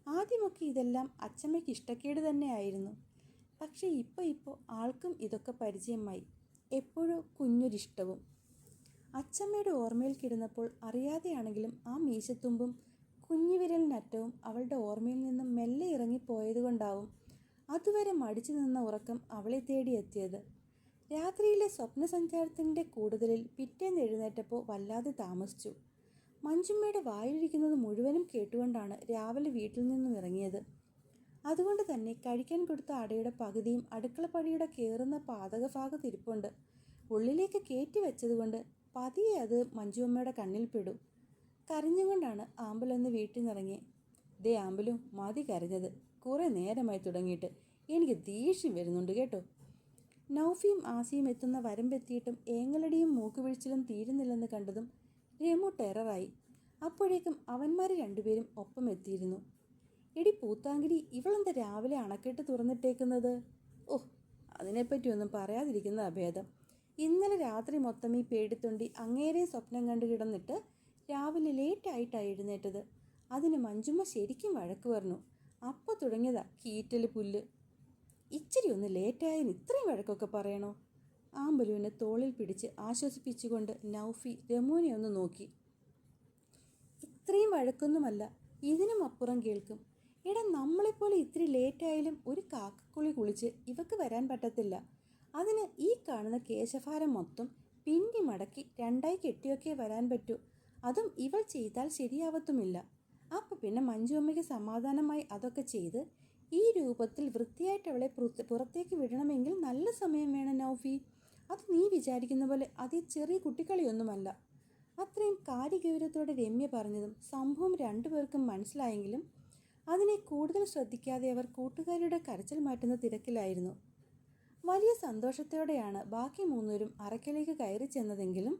ആദ്യമൊക്കെ ഇതെല്ലാം അച്ചമ്മയ്ക്ക് ഇഷ്ടക്കേട് തന്നെയായിരുന്നു. പക്ഷേ ഇപ്പോൾ ആൾക്കും ഇതൊക്കെ പരിചയമായി. എപ്പോഴോ കുഞ്ഞൊരിഷ്ടവും. അച്ചമ്മയുടെ ഓർമ്മയിൽ കിടന്നപ്പോൾ അറിയാതെയാണെങ്കിലും ആ മീശത്തുമ്പും കുഞ്ഞുവിരലിനറ്റവും അവളുടെ ഓർമ്മയിൽ നിന്നും മെല്ലെ ഇറങ്ങിപ്പോയതുകൊണ്ടാവും അതുവരെ മടിച്ചു നിന്ന ഉറക്കം അവളെ തേടിയെത്തിയത്. രാത്രിയിലെ സ്വപ്നസഞ്ചാരത്തിൻ്റെ കൂടുതലിൽ പിറ്റേന്ന് എഴുന്നേറ്റപ്പോൾ വല്ലാതെ താമസിച്ചു. മഞ്ജുമ്മയുടെ വായിലിരിക്കുന്നത് മുഴുവനും കേട്ടുകൊണ്ടാണ് രാവിലെ വീട്ടിൽ നിന്നും ഇറങ്ങിയത്. അതുകൊണ്ട് തന്നെ കഴിക്കാൻ കൊടുത്ത അടയുടെ പകുതിയും അടുക്കളപ്പടിയുടെ കയറുന്ന പാതകഭാഗത്തിരിപ്പുണ്ട്. ഉള്ളിലേക്ക് കയറ്റി വെച്ചതുകൊണ്ട് പതിയെ അത് മഞ്ജുമ്മയുടെ കണ്ണിൽ പെടും. കരഞ്ഞുകൊണ്ടാണ് ആമ്പലൊന്ന് വീട്ടിൽ നിന്നിറങ്ങി. ദേ ആമ്പലു, മതി കരഞ്ഞത്. കുറേ നേരമായി തുടങ്ങിയിട്ട്. എനിക്ക് ദേഷ്യം വരുന്നുണ്ട് കേട്ടോ. നൗഫിയും ആസിയും എത്തുന്ന വരമ്പെത്തിയിട്ടും ഏങ്ങലടിയും മൂക്കുപിഴിച്ചിലും തീരുന്നില്ലെന്ന് കണ്ടതും രമു ടെററായി. അപ്പോഴേക്കും അവന്മാർ രണ്ടുപേരും ഒപ്പം എത്തിയിരുന്നു. എടി പൂത്താങ്കിരി, ഇവളെന്താ രാവിലെ അണക്കെട്ട് തുറന്നിട്ടേക്കുന്നത്? ഓഹ്, അതിനെപ്പറ്റി ഒന്നും പറയാതിരിക്കുന്ന അഭേദം. ഇന്നലെ രാത്രി മൊത്തം ഈ പേടിത്തൊണ്ടി അങ്ങേരെ സ്വപ്നം കണ്ടു കിടന്നിട്ട് രാവിലെ ലേറ്റായിട്ടാണ് എഴുന്നേറ്റത്. അതിന് മഞ്ജുമ്മ ശരിക്കും വഴക്ക് പറഞ്ഞു. അപ്പോൾ തുടങ്ങിയതാ കീറ്റൽ പുല്ല്. ഇച്ചിരി ഒന്ന് ലേറ്റായതിന് ഇത്രയും വഴക്കൊക്കെ പറയണോ? ആമ്പലുവിനെ തോളിൽ പിടിച്ച് ആശ്വസിപ്പിച്ചുകൊണ്ട് നൗഫി രമുവിനെ ഒന്ന് നോക്കി. ഇത്രയും വഴക്കൊന്നുമല്ല, ഇതിനും അപ്പുറം കേൾക്കും. എടാ, നമ്മളെപ്പോലെ ഇത്തിരി ലേറ്റായാലും ഒരു കാക്കക്കുളി കുളിച്ച് ഇവക്ക് വരാൻ പറ്റത്തില്ല. അതിന് ഈ കാണുന്ന കേശഭാരം മൊത്തം പിന്നി മടക്കി രണ്ടായി കെട്ടിയൊക്കെ വരാൻ പറ്റൂ. അതും ഇവൾ ചെയ്താൽ ശരിയാവത്തുമില്ല. അപ്പം പിന്നെ മഞ്ജു അമ്മയ്ക്ക് സമാധാനമായി അതൊക്കെ ചെയ്ത് ഈ രൂപത്തിൽ വൃത്തിയായിട്ട് അവളെ പുറത്തേക്ക് വിടണമെങ്കിൽ നല്ല സമയം വേണം നൗഫി. അത് നീ വിചാരിക്കുന്ന പോലെ അതേ ചെറിയ കുട്ടിക്കളിയൊന്നുമല്ല. അത്രയും കാര്യഗൗരവത്തോടെ രമ്യ പറഞ്ഞതും സംഭവം രണ്ടുപേർക്കും മനസ്സിലായെങ്കിലും അതിനെ കൂടുതൽ ശ്രദ്ധിക്കാതെ അവർ കൂട്ടുകാരുടെ കരച്ചിൽ മാറ്റുന്ന തിരക്കിലായിരുന്നു. വലിയ സന്തോഷത്തോടെയാണ് ബാക്കി മൂന്നുപേരും അറയ്ക്കലേക്ക് കയറി ചെന്നതെങ്കിലും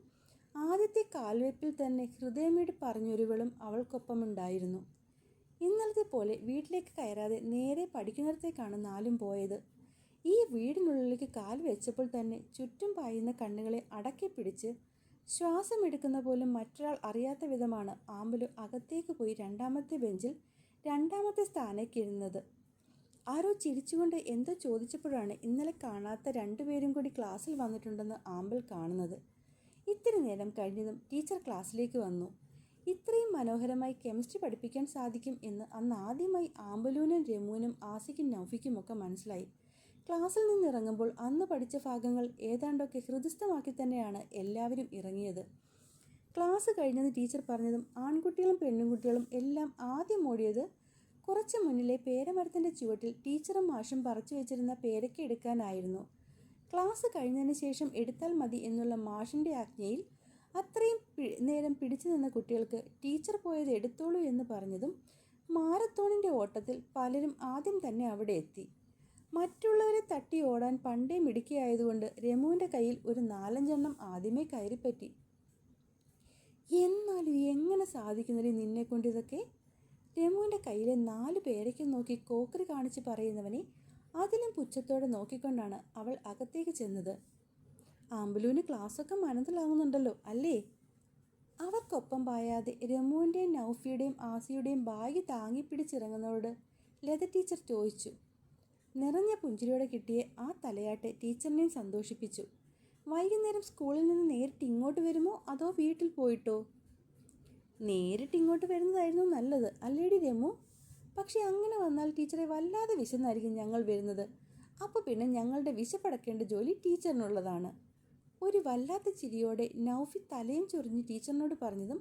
ആദ്യത്തെ കാൽവെപ്പിൽ തന്നെ ഹൃദയമിടിപ്പ് പറഞ്ഞൊരുവളും അവൾക്കൊപ്പമുണ്ടായിരുന്നു. ഇന്നലത്തെ പോലെ വീട്ടിലേക്ക് കയറാതെ നേരെ പഠിക്കുന്നിടത്തേക്കാണ് നാലും പോയത്. ഈ വീടിനുള്ളിലേക്ക് കാൽ വെച്ചപ്പോൾ തന്നെ ചുറ്റും പായുന്ന കണ്ണുകളെ അടക്കി പിടിച്ച് ശ്വാസമെടുക്കുന്ന പോലും മറ്റൊരാൾ അറിയാത്ത വിധമാണ് ആമ്പലു അകത്തേക്ക് പോയി രണ്ടാമത്തെ ബെഞ്ചിൽ രണ്ടാമത്തെ സ്ഥാനേക്കിരുന്നത്. ആരോ ചിരിച്ചുകൊണ്ട് എന്തോ ചോദിച്ചപ്പോഴാണ് ഇന്നലെ കാണാത്ത രണ്ടുപേരും കൂടി ക്ലാസ്സിൽ വന്നിട്ടുണ്ടെന്ന് ആമ്പൽ കാണുന്നത്. ഇത്തിരി നേരം കഴിഞ്ഞതും ടീച്ചർ ക്ലാസ്സിലേക്ക് വന്നു. ഇത്രയും മനോഹരമായി കെമിസ്ട്രി പഠിപ്പിക്കാൻ സാധിക്കും എന്ന് അന്ന് ആദ്യമായി ആമ്പലൂനും രമുവിനും ആസിക്കും നൗഫിക്കുമൊക്കെ മനസ്സിലായി. ക്ലാസ്സിൽ നിന്നിറങ്ങുമ്പോൾ അന്ന് പഠിച്ച ഭാഗങ്ങൾ ഏതാണ്ടൊക്കെ ഹൃദിസ്ഥമാക്കി തന്നെയാണ് എല്ലാവരും ഇറങ്ങിയത്. ക്ലാസ് കഴിഞ്ഞെന്ന് ടീച്ചർ പറഞ്ഞതും ആൺകുട്ടികളും പെൺകുട്ടികളും എല്ലാം ആദ്യം ഓടിയത് കുറച്ച് മുന്നിലെ പേരമരത്തിൻ്റെ ചുവട്ടിൽ ടീച്ചറും മാഷും പറിച്ചു വെച്ചിരുന്ന പേരയ്ക്ക എടുക്കാനായിരുന്നു. ക്ലാസ് കഴിഞ്ഞതിന് ശേഷം എടുത്താൽ മതി എന്നുള്ള മാഷിൻ്റെ ആജ്ഞയിൽ അത്രയും നേരം പിടിച്ചു നിന്ന കുട്ടികൾക്ക് ടീച്ചർ പോയത് എടുത്തോളൂ എന്ന് പറഞ്ഞതും മാരത്തോണിൻ്റെ ഓട്ടത്തിൽ പലരും ആദ്യം തന്നെ അവിടെ എത്തി. മറ്റുള്ളവരെ തട്ടി ഓടാൻ പണ്ടേ മിടുക്കിയായതുകൊണ്ട് രമുവിൻ്റെ കയ്യിൽ ഒരു 4-5 ആദ്യമേ കയറിപ്പറ്റി. എന്നാലും എങ്ങനെ സാധിക്കുന്നതിൽ നിന്നെ കൊണ്ട് ഇതൊക്കെ? രമുവിൻ്റെ കയ്യിലെ 4 പേരയ്ക്കും നോക്കി കോക്കറി കാണിച്ച് പറയുന്നവനെ അതിലും പുച്ഛത്തോടെ നോക്കിക്കൊണ്ടാണ് അവൾ അകത്തേക്ക് ചെന്നത്. ആമ്പലൂന് ക്ലാസ്സൊക്കെ മനസ്സിലാകുന്നുണ്ടല്ലോ അല്ലേ? അവർക്കൊപ്പം പായാതെ രമുവിൻ്റെയും നൗഫിയുടെയും ആസിയുടെയും ബാഗ് താങ്ങിപ്പിടിച്ചിറങ്ങുന്നവരോട് ലത ടീച്ചർ ചോദിച്ചു. നിറഞ്ഞ പുഞ്ചിരിയോടെ കിട്ടിയ ആ തലയാട്ട് ടീച്ചറിനെയും സന്തോഷിപ്പിച്ചു. വൈകുന്നേരം സ്കൂളിൽ നിന്ന് നേരിട്ട് ഇങ്ങോട്ട് വരുമോ അതോ വീട്ടിൽ പോയിട്ടോ? നേരിട്ട് ഇങ്ങോട്ട് വരുന്നതായിരുന്നു നല്ലത് അല്ലേടി രമു? പക്ഷേ അങ്ങനെ വന്നാൽ ടീച്ചറെ വല്ലാതെ വിശന്നായിരിക്കും ഞങ്ങൾ വരുന്നത്. അപ്പോൾ പിന്നെ ഞങ്ങളുടെ വിശപ്പടക്കേണ്ട ജോലി ടീച്ചറിനുള്ളതാണ്. ഒരു വല്ലാത്ത ചിരിയോടെ നൗഫി തലയും ചൊറിഞ്ഞ് ടീച്ചറിനോട് പറഞ്ഞതും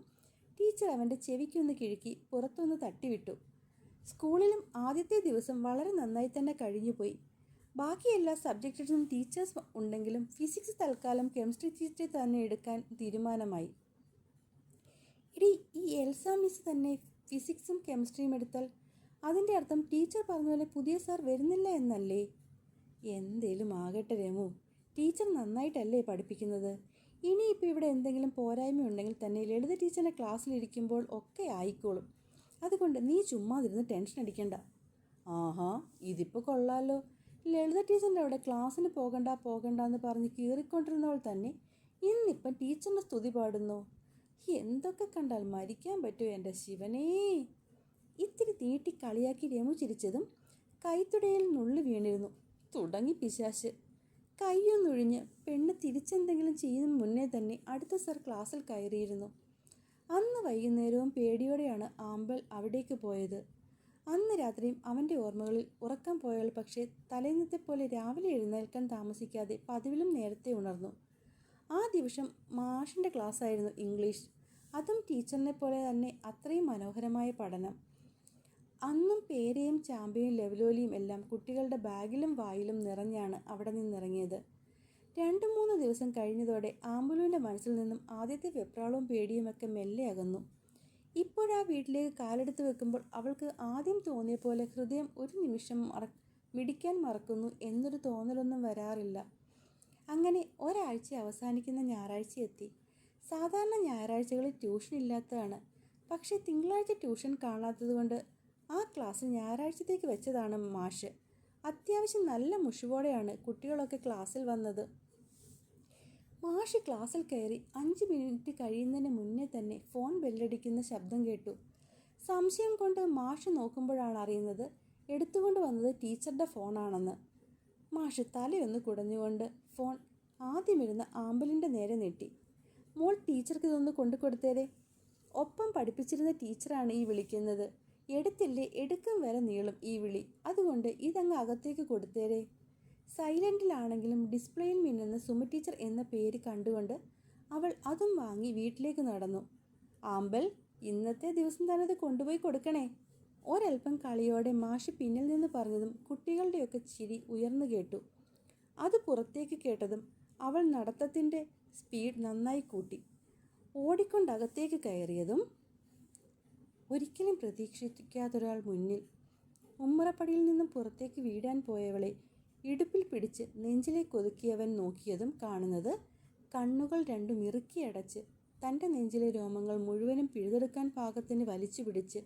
ടീച്ചർ അവൻ്റെ ചെവിക്കൊന്ന് കിഴുക്കി പുറത്തൊന്ന് തട്ടിവിട്ടു. സ്കൂളിലും ആദ്യത്തെ ദിവസം വളരെ നന്നായി തന്നെ കഴിഞ്ഞുപോയി. ബാക്കി എല്ലാ സബ്ജക്റ്റിനും ടീച്ചേഴ്സ് ഉണ്ടെങ്കിലും ഫിസിക്സ് തൽക്കാലം കെമിസ്ട്രി ടീച്ചറെ തന്നെ എടുക്കാൻ തീരുമാനമായി. ഇടി, ഈ എൽസ മിസ് തന്നെ ഫിസിക്സും കെമിസ്ട്രിയും എടുത്താൽ അതിൻ്റെ അർത്ഥം ടീച്ചർ പറഞ്ഞ പോലെ പുതിയ സാർ വരുന്നില്ല എന്നല്ലേ? എന്തേലും ആകട്ടെ രമു, ടീച്ചർ നന്നായിട്ടല്ലേ പഠിപ്പിക്കുന്നത്. ഇനിയിപ്പോൾ ഇവിടെ എന്തെങ്കിലും പോരായ്മയുണ്ടെങ്കിൽ തന്നെ ലളിത ടീച്ചറിൻ്റെ ക്ലാസ്സിലിരിക്കുമ്പോൾ ഒക്കെ ആയിക്കോളും. അതുകൊണ്ട് നീ ചുമ്മാതിരുന്ന് ടെൻഷൻ അടിക്കണ്ട. ആഹാ, ഇതിപ്പോൾ കൊള്ളാലോ. ലളിത ടീച്ചറിൻ്റെ അവിടെ ക്ലാസ്സിന് പോകണ്ട പോകണ്ട എന്ന് പറഞ്ഞ് കീറിക്കൊണ്ടിരുന്നവൾ തന്നെ ഇന്നിപ്പം ടീച്ചറിൻ്റെ സ്തുതി പാടുന്നു. എന്തൊക്കെ കണ്ടാൽ മരിക്കാൻ പറ്റുമോ എൻ്റെ ശിവനേ. ഇത്തിരി നീട്ടി കളിയാക്കി രമു ചിരിച്ചതും കൈത്തുടയിൽ നുള്ളി വീണിരുന്നു. തുടങ്ങി പിശാശ്. കൈയൊന്നൊഴിഞ്ഞ് പെണ്ണ് തിരിച്ചെന്തെങ്കിലും ചെയ്യുന്ന മുന്നേ തന്നെ അടുത്ത സർ ക്ലാസ്സിൽ കയറിയിരുന്നു. അന്ന് വൈകുന്നേരവും പേടിയോടെയാണ് ആമ്പൽ അവിടേക്ക് പോയത്. അന്ന് രാത്രിയും അവൻ്റെ ഓർമ്മകളിൽ ഉറക്കം പോയാൽ പക്ഷേ തലേന്നത്തെ പോലെ രാവിലെ എഴുന്നേൽക്കാൻ താമസിക്കാതെ പതിവിലും നേരത്തെ ഉണർന്നു. ആ ദിവസം മാഷിൻ്റെ ക്ലാസ്സായിരുന്നു ഇംഗ്ലീഷ്. അതും ടീച്ചറിനെ പോലെ തന്നെ അത്രയും മനോഹരമായ പഠനം. അന്നും പേരയും ചാമ്പയും ലെവലോലിയും എല്ലാം കുട്ടികളുടെ ബാഗിലും വായിലും നിറഞ്ഞാണ് അവിടെ നിന്നിറങ്ങിയത്. 2-3 ദിവസം കഴിഞ്ഞതോടെ ആമ്പലുവിൻ്റെ മനസ്സിൽ നിന്നും ആദ്യത്തെ വെപ്രാളവും പേടിയുമൊക്കെ മെല്ലെ അകന്നു. ഇപ്പോഴാ വീട്ടിലേക്ക് കാലെടുത്ത് വെക്കുമ്പോൾ അവൾക്ക് ആദ്യം തോന്നിയ പോലെ ഹൃദയം ഒരു നിമിഷം മിടിക്കാൻ മറക്കുന്നു എന്നൊരു തോന്നലൊന്നും വരാറില്ല. അങ്ങനെ ഒരാഴ്ച അവസാനിക്കുന്ന ഞായറാഴ്ച എത്തി. സാധാരണ ഞായറാഴ്ചകളിൽ ട്യൂഷൻ ഇല്ലാത്തതാണ്. പക്ഷേ തിങ്കളാഴ്ച ട്യൂഷൻ കാണാത്തതുകൊണ്ട് ആ ക്ലാസ് ഞായറാഴ്ചത്തേക്ക് വെച്ചതാണ് മാഷ്. അത്യാവശ്യം നല്ല മുഷിവോടെയാണ് കുട്ടികളൊക്കെ ക്ലാസ്സിൽ വന്നത്. മാഷ് ക്ലാസ്സിൽ കയറി 5 മിനിറ്റ് കഴിയുന്നതിന് മുന്നേ തന്നെ ഫോൺ ബെല്ലടിക്കുന്ന ശബ്ദം കേട്ടു. സംശയം കൊണ്ട് മാഷ് നോക്കുമ്പോഴാണ് അറിയുന്നത് എടുത്തുകൊണ്ട് വന്നത് ടീച്ചറുടെ ഫോണാണെന്ന്. മാഷ് തലയൊന്ന് കുടഞ്ഞുകൊണ്ട് ഫോൺ ആദ്യമിരുന്ന ആമ്പലിൻ്റെ നേരെ നീട്ടി. മോൾ ടീച്ചർക്ക് ഇതൊന്ന് കൊണ്ടു കൊടുത്തേരെ. ഒപ്പം പഠിപ്പിച്ചിരുന്ന ടീച്ചറാണ് ഈ വിളിക്കുന്നത്. എടുത്തില്ലേ എടുക്കും വരെ നീളും ഈ വിളി. അതുകൊണ്ട് ഇതങ്ങ് അകത്തേക്ക് കൊടുത്തേരെ. സൈലൻറ്റിലാണെങ്കിലും ഡിസ്പ്ലേയിൽ മിന്നുന്ന സുമ ടീച്ചർ എന്ന പേര് കണ്ടുകൊണ്ട് അവൾ അതും വാങ്ങി വീട്ടിലേക്ക് നടന്നു. ആമ്പൽ, ഇന്നത്തെ ദിവസം തന്നെ അത് കൊണ്ടുപോയി കൊടുക്കണേ. ഒരൽപ്പം കളിയോടെ മാഷ് പിന്നിൽ നിന്ന് പറഞ്ഞതും കുട്ടികളുടെയൊക്കെ ചിരി ഉയർന്നു കേട്ടു. അത് പുറത്തേക്ക് കേട്ടതും അവൾ നടത്തത്തിൻ്റെ സ്പീഡ് നന്നായി കൂട്ടി. ഓടിക്കൊണ്ടകത്തേക്ക് കയറിയതും ഒരിക്കലും പ്രതീക്ഷിക്കാത്തൊരാൾ മുന്നിൽ. ഉമ്മറപ്പടിയിൽ നിന്നും പുറത്തേക്ക് വീഴാൻ പോയവളെ ഇടുപ്പിൽ പിടിച്ച് നെഞ്ചിലേക്ക് ഒതുക്കിയവൻ നോക്കിയതും കാണുന്നത് കണ്ണുകൾ രണ്ടും ഇറുക്കിയടച്ച് തൻ്റെ നെഞ്ചിലെ രോമങ്ങൾ മുഴുവനും പിഴുതെടുക്കാൻ പാകത്തിന് വലിച്ചു പിടിച്ച്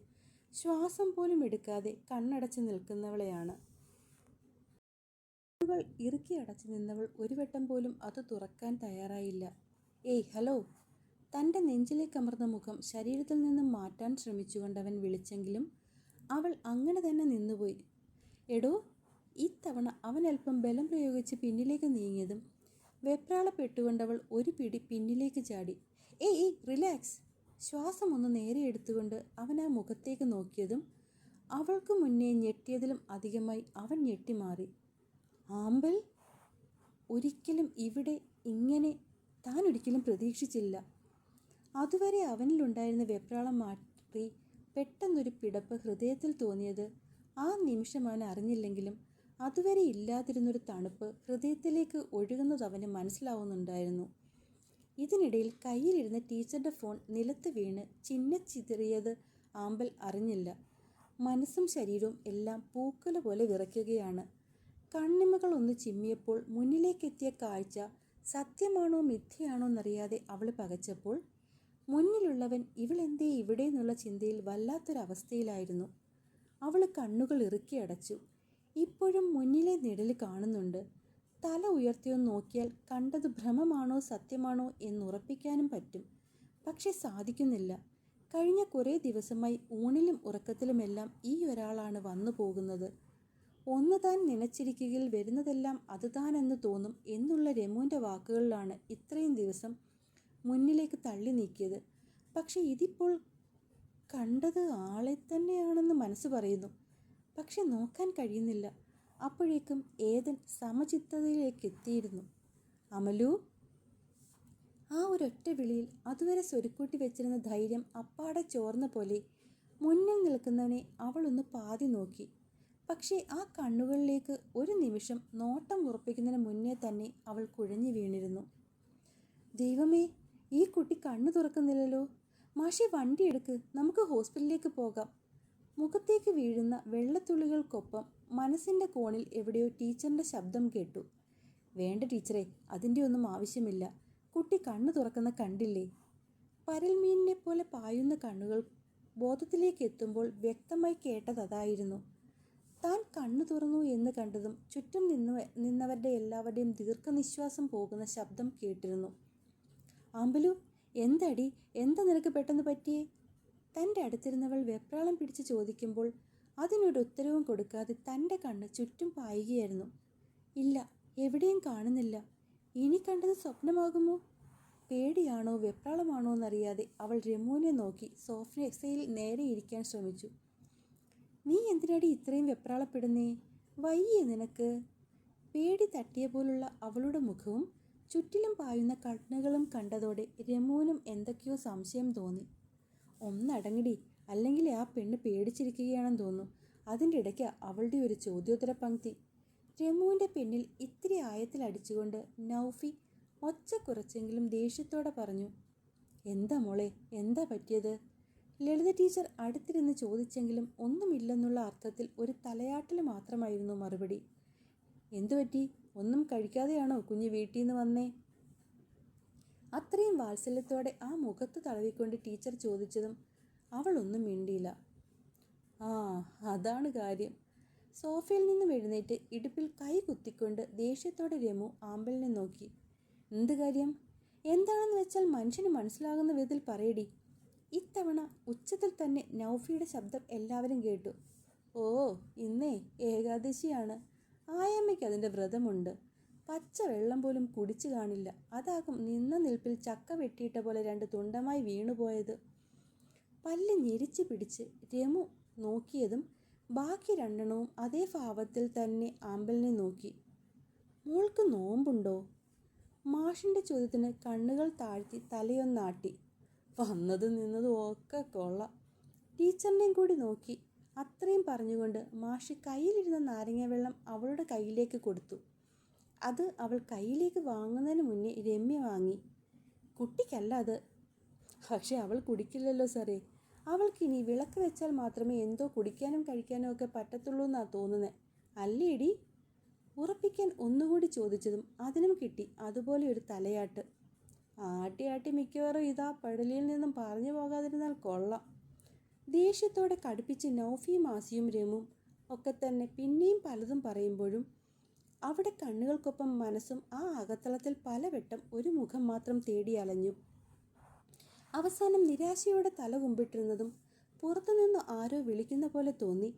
ശ്വാസം പോലും എടുക്കാതെ കണ്ണടച്ച് നിൽക്കുന്നവളെയാണ്. കണ്ണുകൾ ഇറുക്കി അടച്ചു നിന്നവൾ ഒരു വട്ടം പോലും അത് തുറക്കാൻ തയ്യാറായില്ല. ഏയ് ഹലോ. തൻ്റെ നെഞ്ചിലേക്കമർന്ന മുഖം ശരീരത്തിൽ നിന്നും മാറ്റാൻ ശ്രമിച്ചുകൊണ്ടവൻ വിളിച്ചെങ്കിലും അവൾ അങ്ങനെ തന്നെ നിന്നുപോയി. എടോ. ഇത്തവണ അവൻ അല്പം ബലം പ്രയോഗിച്ച് പിന്നിലേക്ക് നീങ്ങിയതും വെപ്രാളപ്പെട്ടുകൊണ്ടവൾ ഒരു പിടി പിന്നിലേക്ക് ചാടി. ഏയ് റിലാക്സ്. ശ്വാസം ഒന്ന് നേരെ എടുത്തുകൊണ്ട് അവൻ ആ മുഖത്തേക്ക് നോക്കിയതും അവൾക്ക് മുന്നേ ഞെട്ടിയതിലും അധികമായി അവൻ ഞെട്ടിമാറി. ആമ്പൽ, ഒരിക്കലും ഇവിടെ ഇങ്ങനെ താൻ ഒരിക്കലും പ്രതീക്ഷിച്ചില്ല. അതുവരെ അവനിലുണ്ടായിരുന്ന വെപ്രാളം മാറി പെട്ടെന്നൊരു പിടപ്പ് ഹൃദയത്തിൽ തോന്നിയത് ആ നിമിഷം അവൻ അറിഞ്ഞില്ലെങ്കിലും അതുവരെ ഇല്ലാതിരുന്നൊരു തണുപ്പ് ഹൃദയത്തിലേക്ക് ഒഴുകുന്നത് അവന് മനസ്സിലാവുന്നുണ്ടായിരുന്നു. ഇതിനിടയിൽ കയ്യിലിരുന്ന ടീച്ചറുടെ ഫോൺ നിലത്ത് വീണ് ചിന്നച്ചിതറിയത് ആമ്പൽ അറിഞ്ഞില്ല. മനസ്സും ശരീരവും എല്ലാം പൂക്കുല പോലെ വിറയ്ക്കുകയാണ്. കണ്ണിമകൾ ഒന്ന് ചിമ്മിയപ്പോൾ മുന്നിലേക്കെത്തിയ കാഴ്ച സത്യമാണോ മിഥ്യയാണോ എന്നറിയാതെ അവൾ പകച്ചപ്പോൾ മുന്നിലുള്ളവൻ ഇവളെന്തേ ഇവിടെ എന്നുള്ള ചിന്തയിൽ വല്ലാത്തൊരവസ്ഥയിലായിരുന്നു. അവൾ കണ്ണുകൾ ഇറുക്കി അടച്ചു. ഇപ്പോഴും മുന്നിലെ നിഴല് കാണുന്നുണ്ട്. തല ഉയർത്തിയൊന്ന് നോക്കിയാൽ കണ്ടത് ഭ്രമമാണോ സത്യമാണോ എന്നുറപ്പിക്കാനും പറ്റും. പക്ഷെ സാധിക്കുന്നില്ല. കഴിഞ്ഞ കുറേ ദിവസമായി ഊണിലും ഉറക്കത്തിലുമെല്ലാം ഈ ഒരാളാണ് വന്നു പോകുന്നത്. ഒന്ന് താൻ നനച്ചിരിക്കുകയിൽ വരുന്നതെല്ലാം അത് താനെന്ന് തോന്നും എന്നുള്ള രമുവിൻ്റെ വാക്കുകളിലാണ് ഇത്രയും ദിവസം മുന്നിലേക്ക് തള്ളി നീക്കിയത്. പക്ഷെ ഇതിപ്പോൾ കണ്ടത് ആളെ തന്നെയാണെന്ന് മനസ്സ് പറയുന്നു. പക്ഷെ നോക്കാൻ കഴിയുന്നില്ല. അപ്പോഴേക്കും ഏതൻ സമചിത്തതയിലേക്ക് എത്തിയിരുന്നു. അമലു. ആ ഒരൊറ്റ വിളിയിൽ അതുവരെ സ്വരുക്കൂട്ടി വെച്ചിരുന്ന ധൈര്യം അപ്പാടെ ചോർന്ന പോലെ മുന്നിൽ നിൽക്കുന്നവനെ അവളൊന്ന് പാതി നോക്കി. പക്ഷേ ആ കണ്ണുകളിലേക്ക് ഒരു നിമിഷം നോട്ടം ഉറപ്പിക്കുന്നതിന് മുന്നേ തന്നെ അവൾ കുഴഞ്ഞു വീണിരുന്നു. ദൈവമേ, ഈ കുട്ടി കണ്ണു തുറക്കുന്നില്ലല്ലോ. മാഷി, വണ്ടി എടുക്ക്, നമുക്ക് ഹോസ്പിറ്റലിലേക്ക് പോകാം. മുഖത്തേക്ക് വീഴുന്ന വെള്ളത്തുള്ളികൾക്കൊപ്പം മനസ്സിൻ്റെ കോണിൽ എവിടെയോ ടീച്ചറിൻ്റെ ശബ്ദം കേട്ടു. വേണ്ട ടീച്ചറെ, അതിൻ്റെ ഒന്നും ആവശ്യമില്ല. കുട്ടി കണ്ണു തുറക്കുന്ന കണ്ടില്ലേ. പരൽമീനിനെ പോലെ പായുന്ന കണ്ണുകൾ ബോധത്തിലേക്ക് എത്തുമ്പോൾ വ്യക്തമായി കേട്ടത് അതായിരുന്നു. താൻ കണ്ണു തുറന്നു എന്ന് കണ്ടതും ചുറ്റും നിന്നവരുടെ എല്ലാവരുടെയും ദീർഘനിശ്വാസം പോകുന്ന ശബ്ദം കേട്ടിരുന്നു. ആമ്പലു, എന്തടി, എന്താ നിനക്ക് പെട്ടെന്ന് പറ്റിയേ? തൻ്റെ അടുത്തിരുന്നവൾ വെപ്രാളം പിടിച്ച് ചോദിക്കുമ്പോൾ അതിനൊരു ഉത്തരവും കൊടുക്കാതെ തൻ്റെ കണ്ണ് ചുറ്റും പായുകയായിരുന്നു. ഇല്ല, എവിടെയും കാണുന്നില്ല. ഇനി കണ്ടത് സ്വപ്നമാകുമോ? പേടിയാണോ വെപ്രാളമാണോ എന്നറിയാതെ അവൾ രമുവിനെ നോക്കി സോഫയിൽ നേരെ ഇരിക്കാൻ ശ്രമിച്ചു. നീ എന്തിനാടി ഇത്രയും വെപ്രാളപ്പെടുന്നേ? വയ്യേ നിനക്ക്? പേടി തട്ടിയ പോലുള്ള അവളുടെ മുഖവും ചുറ്റിലും പായുന്ന കണ്ണുകളും കണ്ടതോടെ രമുവിനും എന്തൊക്കെയോ സംശയം തോന്നി. ഒന്നടങ്ങടി, അല്ലെങ്കിൽ ആ പെണ്ണ് പേടിച്ചിരിക്കുകയാണെന്ന് തോന്നുന്നു. അതിൻ്റെ ഇടയ്ക്ക് അവളുടെ ഒരു ചോദ്യോത്തര പങ്ക്തി. രമുവിൻ്റെ പിന്നിൽ ഇത്തിരി ആയത്തിൽ അടിച്ചുകൊണ്ട് നൗഫി ഒച്ച കുറച്ചെങ്കിലും ദേഷ്യത്തോടെ പറഞ്ഞു. എന്താ മോളെ, എന്താ പറ്റിയത്? ലളിത ടീച്ചർ അടുത്തിരുന്ന് ചോദിച്ചെങ്കിലും ഒന്നുമില്ലെന്നുള്ള അർത്ഥത്തിൽ ഒരു തലയാട്ടൽ മാത്രമായിരുന്നു മറുപടി. എന്തുപറ്റി? ഒന്നും കഴിക്കാതെയാണോ കുഞ്ഞ് വീട്ടിൽ നിന്ന് വന്നേ? അത്രയും വാത്സല്യത്തോടെ ആ മുഖത്ത് തടവിക്കൊണ്ട് ടീച്ചർ ചോദിച്ചതും അവളൊന്നും മിണ്ടിയില്ല. ആ, അതാണ് കാര്യം. സോഫയിൽ നിന്നും എഴുന്നേറ്റ് ഇടുപ്പിൽ കൈ കുത്തിക്കൊണ്ട് ദേഷ്യത്തോടെ രമു ആമ്പലിനെ നോക്കി. എന്ത് കാര്യം? എന്താണെന്ന് വെച്ചാൽ മനുഷ്യന് മനസ്സിലാകുന്ന വിധത്തിൽ പറയടി. ഇത്തവണ ഉച്ചത്തിൽ തന്നെ നൗഫിയുടെ ശബ്ദം എല്ലാവരും കേട്ടു. ഓ, ഇന്നേ ഏകാദശിയാണ്. ആയമ്മയ്ക്ക് അതിൻ്റെ വ്രതമുണ്ട്. പച്ച വെള്ളം പോലും കുടിച്ചു കാണില്ല. അതാകും നിന്ന നിൽപ്പിൽ ചക്ക വെട്ടിയിട്ട പോലെ രണ്ട് തുണ്ടമായി വീണുപോയത്. പല്ല് ഞെരിച്ച് പിടിച്ച് രമു നോക്കിയതും ബാക്കി രണ്ടെണ്ണവും അതേ ഭാവത്തിൽ തന്നെ ആമ്പലിനെ നോക്കി. മോൾക്ക് നോമ്പുണ്ടോ? മാഷിൻ്റെ ചോദ്യത്തിന് കണ്ണുകൾ താഴ്ത്തി തലയൊന്നാട്ടി. വന്നതും നിന്നതും ഒക്കെ കൊള്ളാം. ടീച്ചറിനെയും കൂടി നോക്കി. അത്രയും പറഞ്ഞുകൊണ്ട് മാഷ് കയ്യിലിരുന്ന നാരങ്ങ വെള്ളം അവളുടെ കയ്യിലേക്ക് കൊടുത്തു. അത് അവൾ കയ്യിലേക്ക് വാങ്ങുന്നതിന് മുന്നേ രമ്യ വാങ്ങി. കുട്ടിക്കല്ല അത്. പക്ഷെ അവൾ കുടിക്കില്ലല്ലോ സാറേ. അവൾക്കിനി വിളക്ക് വെച്ചാൽ മാത്രമേ എന്തോ കുടിക്കാനും കഴിക്കാനും ഒക്കെ പറ്റത്തുള്ളൂ എന്നാണ് തോന്നുന്നത്. അല്ലേടി? ഉറപ്പിക്കാൻ ഒന്നുകൂടി ചോദിച്ചതും അതിനും കിട്ടി അതുപോലെ ഒരു തലയാട്ട്. ആട്ടി ആട്ടി മിക്കവാറും ഇതാ പടലിയിൽ നിന്നും പറഞ്ഞു പോകാതിരുന്നാൽ കൊള്ളാം. ദേഷ്യത്തോടെ കടുപ്പിച്ച് നൗഫിയും ആസിയും രമും ഒക്കെ തന്നെ പിന്നെയും പലതും പറയുമ്പോഴും അവിടെ കണ്ണുകൾക്കൊപ്പം മനസ്സും ആ അകത്തളത്തിൽ പലവട്ടം ഒരു മുഖം മാത്രം തേടി അലഞ്ഞു. അവസാനം നിരാശയോടെ തല കുമ്പിട്ടിരുന്നതും പുറത്തുനിന്ന് ആരോ വിളിക്കുന്ന പോലെ തോന്നി.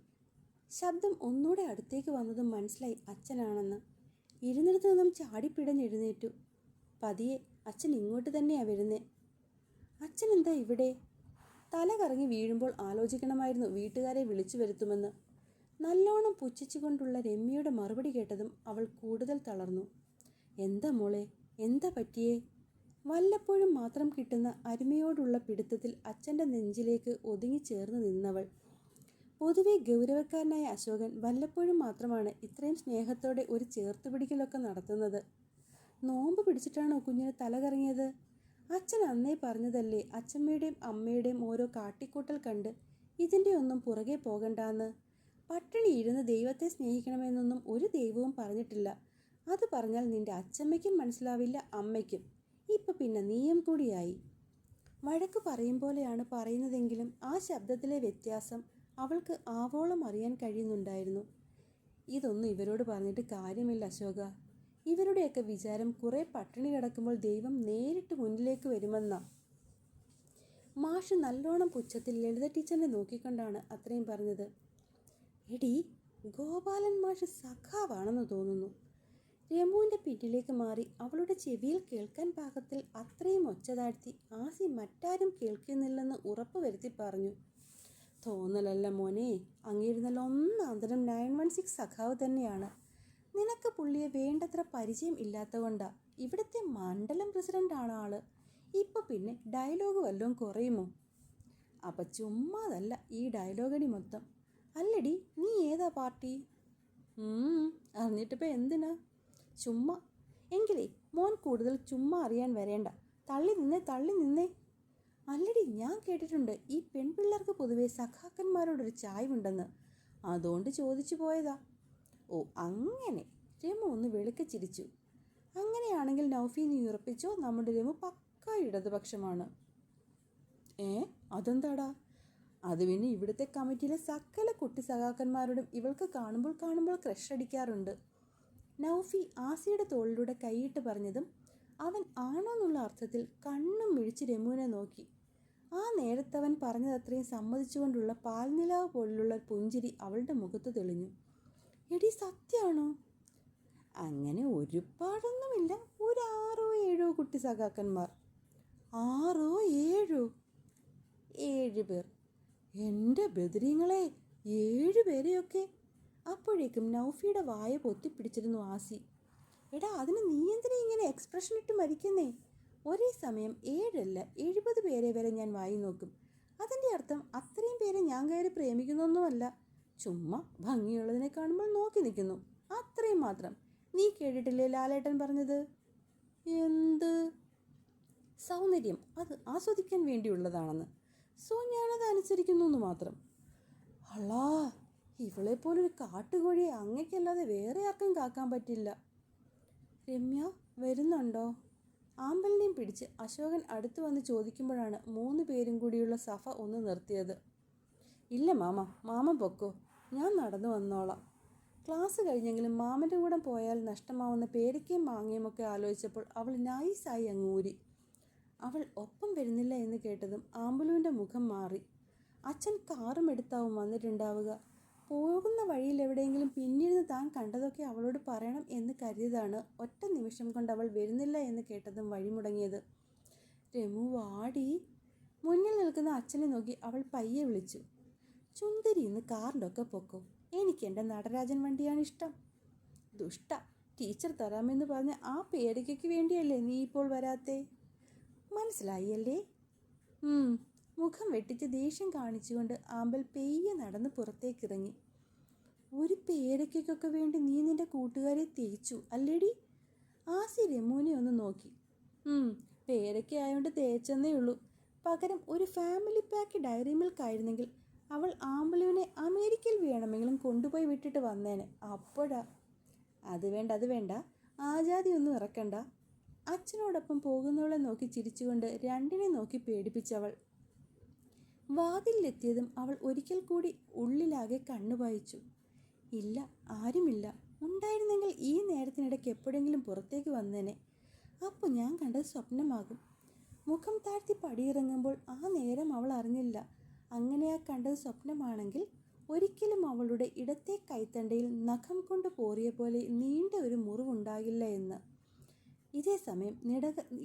ശബ്ദം ഒന്നുകൂടെ അടുത്തേക്ക് വന്നതും മനസ്സിലായി അച്ഛനാണെന്ന്. ഇരുന്നിടത്തു നിന്നും ചാടിപ്പിടഞ്ഞെഴുന്നേറ്റു. പതിയെ അച്ഛൻ ഇങ്ങോട്ട് തന്നെയാണ് വരുന്നേ. അച്ഛൻ എന്താ ഇവിടെ? തല കറങ്ങി വീഴുമ്പോൾ ആലോചിക്കണമായിരുന്നു വീട്ടുകാരെ വിളിച്ചു വരുത്തുമെന്ന്. നല്ലോണം പുച്ഛിച്ചുകൊണ്ടുള്ള രമ്യയുടെ മറുപടി കേട്ടതും അവൾ കൂടുതൽ തളർന്നു. എന്താ മോളെ, എന്താ പറ്റിയേ? വല്ലപ്പോഴും മാത്രം കിട്ടുന്ന അരുമയോടുള്ള പിടുത്തത്തിൽ അച്ഛൻ്റെ നെഞ്ചിലേക്ക് ഒതുങ്ങിച്ചേർന്ന് നിന്നവൾ. പൊതുവെ ഗൗരവക്കാരനായ അശോകൻ വല്ലപ്പോഴും മാത്രമാണ് ഇത്രയും സ്നേഹത്തോടെ ഒരു ചേർത്തുപിടിക്കലൊക്കെ നടത്തുന്നത്. നോമ്പ് പിടിച്ചിട്ടാണോ കുഞ്ഞിന് തല കറങ്ങിയത്? അച്ഛൻ അന്നേ പറഞ്ഞതല്ലേ അച്ഛമ്മയുടെയും അമ്മയുടെയും ഓരോ കാട്ടിക്കൂട്ടൽ കണ്ട് ഇതിൻ്റെ ഒന്നും പുറകെ പോകണ്ടാന്ന്. പട്ടിണി ഇരുന്ന് ദൈവത്തെ സ്നേഹിക്കണമെന്നൊന്നും ഒരു ദൈവവും പറഞ്ഞിട്ടില്ല. അത് പറഞ്ഞാൽ നിന്റെ അച്ഛമ്മയ്ക്കും മനസ്സിലാവില്ല, അമ്മയ്ക്കും. ഇപ്പം പിന്നെ നീയും കൂടിയായി. വഴക്ക് പറയും പോലെയാണ് പറയുന്നതെങ്കിലും ആ ശബ്ദത്തിലെ വ്യത്യാസം അവൾക്ക് ആവോളം അറിയാൻ കഴിയുന്നുണ്ടായിരുന്നു. ഇതൊന്നും ഇവരോട് പറഞ്ഞിട്ട് കാര്യമില്ല അശോക. ഇവരുടെയൊക്കെ വിചാരം കുറേ പട്ടിണി കിടക്കുമ്പോൾ ദൈവം നേരിട്ട് മുന്നിലേക്ക് വരുമെന്നാ. മാഷ് നല്ലോണം പുച്ഛത്തിൽ ലളിത ടീച്ചറിനെ നോക്കിക്കൊണ്ടാണ് അത്രയും പറഞ്ഞത്. എടി, ഗോപാലൻ മാഷ് സഖാവാണെന്ന് തോന്നുന്നു. രമുവിൻ്റെ പിന്നിലേക്ക് മാറി അവളുടെ ചെവിയിൽ കേൾക്കാൻ പാകത്തിൽ അത്രയും ഒച്ച താഴ്ത്തി ആസി മറ്റാരും കേൾക്കുന്നില്ലെന്ന് ഉറപ്പ് വരുത്തി പറഞ്ഞു. തോന്നലല്ല മോനെ, അങ്ങിരുന്നല്ല ഒന്നാന്തരം 916 സഖാവ് തന്നെയാണ്. നിനക്ക് പുള്ളിയെ വേണ്ടത്ര പരിചയം ഇല്ലാത്തതുകൊണ്ടാ. ഇവിടുത്തെ മണ്ഡലം പ്രസിഡൻ്റാണ് ആള്. ഇപ്പം പിന്നെ ഡയലോഗ് വല്ലതും കുറയുമോ? അപ്പം ചുമ്മാതല്ല ഈ ഡയലോഗടി മൊത്തം. അല്ലടി, നീ ഏതാ പാർട്ടി? അറിഞ്ഞിട്ടിപ്പോൾ എന്തിനാ? ചുമ്മാ. എങ്കിലേ മോൻ കൂടുതൽ ചുമ്മാ അറിയാൻ വരേണ്ട. തള്ളി നിന്നേ. അല്ലടി, ഞാൻ കേട്ടിട്ടുണ്ട് ഈ പെൺപിള്ളേർക്ക് പൊതുവെ സഖാക്കന്മാരോടൊരു ചായ്വുണ്ടെന്ന്. അതുകൊണ്ട് ചോദിച്ചു പോയതാ. ഓ അങ്ങനെ. രമു ഒന്ന് വെളുക്കെ ചിരിച്ചു. അങ്ങനെയാണെങ്കിൽ നൗഫി, നീ ഉറപ്പിച്ചോ നമ്മുടെ രമു പക്ക ഇടതുപക്ഷമാണ്. അതെന്താടാ? അത് പിന്നെ ഇവിടുത്തെ കമ്മിറ്റിയിലെ സകല കുട്ടി സഖാക്കന്മാരോടും ഇവൾക്ക് കാണുമ്പോൾ ക്രഷ് അടിക്കാറുണ്ട്. നൗഫി ആസിയുടെ തോളിലൂടെ കൈയിട്ട് പറഞ്ഞതും അവൻ ആണോന്നുള്ള അർത്ഥത്തിൽ കണ്ണും മിഴിച്ച് രമുവിനെ നോക്കി. ആ നേരത്തവൻ പറഞ്ഞതത്രയും സമ്മതിച്ചുകൊണ്ടുള്ള പാൽനിലാവ് പോലുള്ള പുഞ്ചിരി അവളുടെ മുഖത്ത് തെളിഞ്ഞു. എടി സത്യമാണോ? അങ്ങനെ ഒരുപാടൊന്നുമില്ല, ഒരു 6-7 കുട്ടി സഖാക്കന്മാർ. 6-7? 7 പേർ. എൻ്റെ ബദരീങ്ങളെ, 7 പേരെയൊക്കെ! അപ്പോഴേക്കും നൗഫിയുടെ വായ പൊത്തിപ്പിടിച്ചിരുന്നു ആസി. എടാ, അതിന് നീ എന്തിനാ ഇങ്ങനെ എക്സ്പ്രഷൻ ഇട്ട് മരിക്കുന്നേ? ഒരേ സമയം 7 അല്ല 70 പേരെ വരെ ഞാൻ വായി നോക്കും. അതിൻ്റെ അർത്ഥം അത്രയും പേരെ ഞാൻ കയറി പ്രേമിക്കുന്നൊന്നുമല്ല. ചുമ്മാ ഭംഗിയുള്ളതിനെ കാണുമ്പോൾ നോക്കി നിൽക്കുന്നു, അത്രയും മാത്രം. നീ കേട്ടിട്ടില്ലേ ലാലേട്ടൻ പറഞ്ഞത്? എന്ത്? സൗന്ദര്യം അത് ആസ്വദിക്കാൻ വേണ്ടിയുള്ളതാണെന്ന്. സോ ഞാനത് അനുസരിക്കുന്നു എന്ന് മാത്രം. അള്ളാ, ഇവളെപ്പോലൊരു കാട്ടുകോഴിയെ അങ്ങയ്ക്കല്ലാതെ വേറെ ആർക്കും കാക്കാൻ പറ്റില്ല. രമ്യ വരുന്നുണ്ടോ? ആമ്പലിനെയും പിടിച്ച് അശോകൻ അടുത്ത് വന്ന് ചോദിക്കുമ്പോഴാണ് 3 പേരും കൂടിയുള്ള സഫ ഒന്ന് നിർത്തിയത്. ഇല്ല മാമ, മാമൻ പൊക്കോ, ഞാൻ നടന്നു വന്നോളാം. ക്ലാസ് കഴിഞ്ഞെങ്കിലും മാമൻ്റെ കൂടെ പോയാൽ നഷ്ടമാവുന്ന പേരയ്ക്കയും മാങ്ങയും ഒക്കെ ആലോചിച്ചപ്പോൾ അവൾ നൈസായി അങ്ങൂരി. അവൾ ഒപ്പം വരുന്നില്ല എന്ന് കേട്ടതും ആമ്പലുവിൻ്റെ മുഖം മാറി. അച്ഛൻ കാറും എടുത്താവും വന്നിട്ടുണ്ടാവുക. പോകുന്ന വഴിയിൽ എവിടെയെങ്കിലും പിന്നിരുന്ന് താൻ കണ്ടതൊക്കെ അവളോട് പറയണം എന്ന് കരുതിയതാണ് ഒറ്റ നിമിഷം കൊണ്ട് അവൾ വരുന്നില്ല എന്ന് കേട്ടതും വഴിമുടങ്ങിയത്. രമു വാടി. മുന്നിൽ നിൽക്കുന്ന അച്ഛനെ നോക്കി അവൾ പയ്യെ വിളിച്ചു. ചുന്ദരി ഇന്ന് കാറിൻ്റെ ഒക്കെ പൊക്കോ, എനിക്ക് എൻ്റെ നടരാജൻ വണ്ടിയാണ് ഇഷ്ടം. ദുഷ്ട, ടീച്ചർ തരാമെന്ന് പറഞ്ഞ ആ പേരയ്ക്ക് വേണ്ടിയല്ലേ നീ ഇപ്പോൾ വരാത്തേ? മനസ്സിലായില്ലേ? മുഖം വെട്ടിച്ച് ദേഷ്യം കാണിച്ചുകൊണ്ട് ആമ്പൽ പെയ്യെ നടന്ന് പുറത്തേക്കിറങ്ങി. ഒരു പേരയ്ക്കൊക്കെ വേണ്ടി നീ നിൻ്റെ കൂട്ടുകാരെ തേച്ചു അല്ലേടി? ആസി രമുവിനെ ഒന്ന് നോക്കി. പേരയ്ക്ക ആയതുകൊണ്ട് തേച്ചെന്നേ ഉള്ളൂ. പകരം ഒരു ഫാമിലി പാക്ക് ഡയറി മിൽക്ക് ആയിരുന്നെങ്കിൽ അവൾ ആമ്പലുവിനെ അമേരിക്കയിൽ വേണമെങ്കിലും കൊണ്ടുപോയി വിട്ടിട്ട് വന്നേനെ. അപ്പോഴാ. അത് വേണ്ട, ആജാതിയൊന്നും ഇറക്കണ്ട. അച്ഛനോടൊപ്പം പോകുന്നവളെ നോക്കി ചിരിച്ചുകൊണ്ട് രണ്ടിനെ നോക്കി പേടിപ്പിച്ചവൾ. വാതിലെത്തിയതും അവൾ ഒരിക്കൽ കൂടി ഉള്ളിലാകെ കണ്ണുപായിച്ചു. ഇല്ല, ആരുമില്ല. ഉണ്ടായിരുന്നെങ്കിൽ ഈ നേരത്തിനിടയ്ക്ക് എപ്പോഴെങ്കിലും പുറത്തേക്ക് വന്നേനെ. അപ്പോൾ ഞാൻ കണ്ടത് സ്വപ്നമാകും. മുഖം താഴ്ത്തി പടിയിറങ്ങുമ്പോൾ ആ നേരം അവൾ അറിഞ്ഞില്ല. അങ്ങനെയാ കണ്ടത് സ്വപ്നമാണെങ്കിൽ ഒരിക്കലും അവളുടെ ഇടത്തെ കൈത്തണ്ടയിൽ നഖം കൊണ്ട് പോറിയ പോലെ നീണ്ട ഒരു മുറിവുണ്ടാകില്ല എന്ന്. ഇതേ സമയം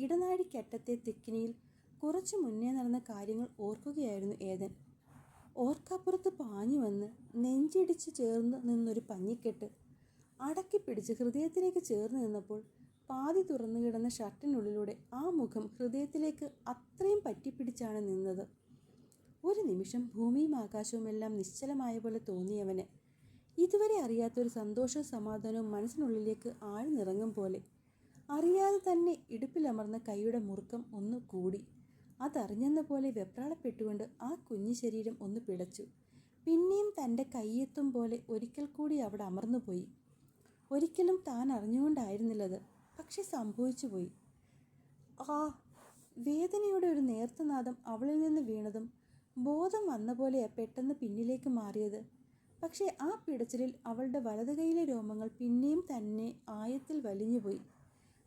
ഇടനാഴിക്കറ്റത്തെ തെക്കിനിയിൽ കുറച്ചു മുന്നേ നടന്ന കാര്യങ്ങൾ ഓർക്കുകയായിരുന്നു ഏദൻ. ഓർക്കപ്പുറത്ത് പാഞ്ഞു വന്ന് നെഞ്ചിടിച്ച് ചേർന്ന് നിന്നൊരു പഞ്ഞിക്കെട്ട് അടക്കിപ്പിടിച്ച് ഹൃദയത്തിലേക്ക് ചേർന്ന് നിന്നപ്പോൾ പാതി തുറന്നു കിടന്ന ഷർട്ടിനുള്ളിലൂടെ ആ മുഖം ഹൃദയത്തിലേക്ക് അത്രയും പറ്റിപ്പിടിച്ചാണ് നിന്നത്. ഒരു നിമിഷം ഭൂമിയും ആകാശവും എല്ലാം നിശ്ചലമായ പോലെ തോന്നിയവന് ഇതുവരെ അറിയാത്തൊരു സന്തോഷവും സമാധാനവും മനസ്സിനുള്ളിലേക്ക് ആഴ്ന്നിറങ്ങും പോലെ. അറിയാതെ തന്നെ ഇടുപ്പിലമർന്ന കൈയുടെ മുറുക്കം ഒന്ന് കൂടി. അതറിഞ്ഞെന്ന പോലെ വെപ്രാളപ്പെട്ടുകൊണ്ട് ആ കുഞ്ഞു ശരീരം ഒന്ന് പിടച്ചു. പിന്നെയും തൻ്റെ കൈയെത്തും പോലെ ഒരിക്കൽ കൂടി അവിടെ അമർന്നുപോയി. ഒരിക്കലും താൻ അറിഞ്ഞുകൊണ്ടായിരുന്നില്ലത്, പക്ഷെ സംഭവിച്ചു പോയി. ആ വേദനയുടെ ഒരു നേർത്തനാദം അവളിൽ നിന്ന് വീണതും ബോധം വന്ന പോലെയാ പെട്ടെന്ന് പിന്നിലേക്ക് മാറിയത്. പക്ഷേ ആ പിടച്ചിലിൽ അവളുടെ വലതു കൈയിലെ രോമങ്ങൾ പിന്നെയും തന്നെ ആയത്തിൽ വലിഞ്ഞുപോയി.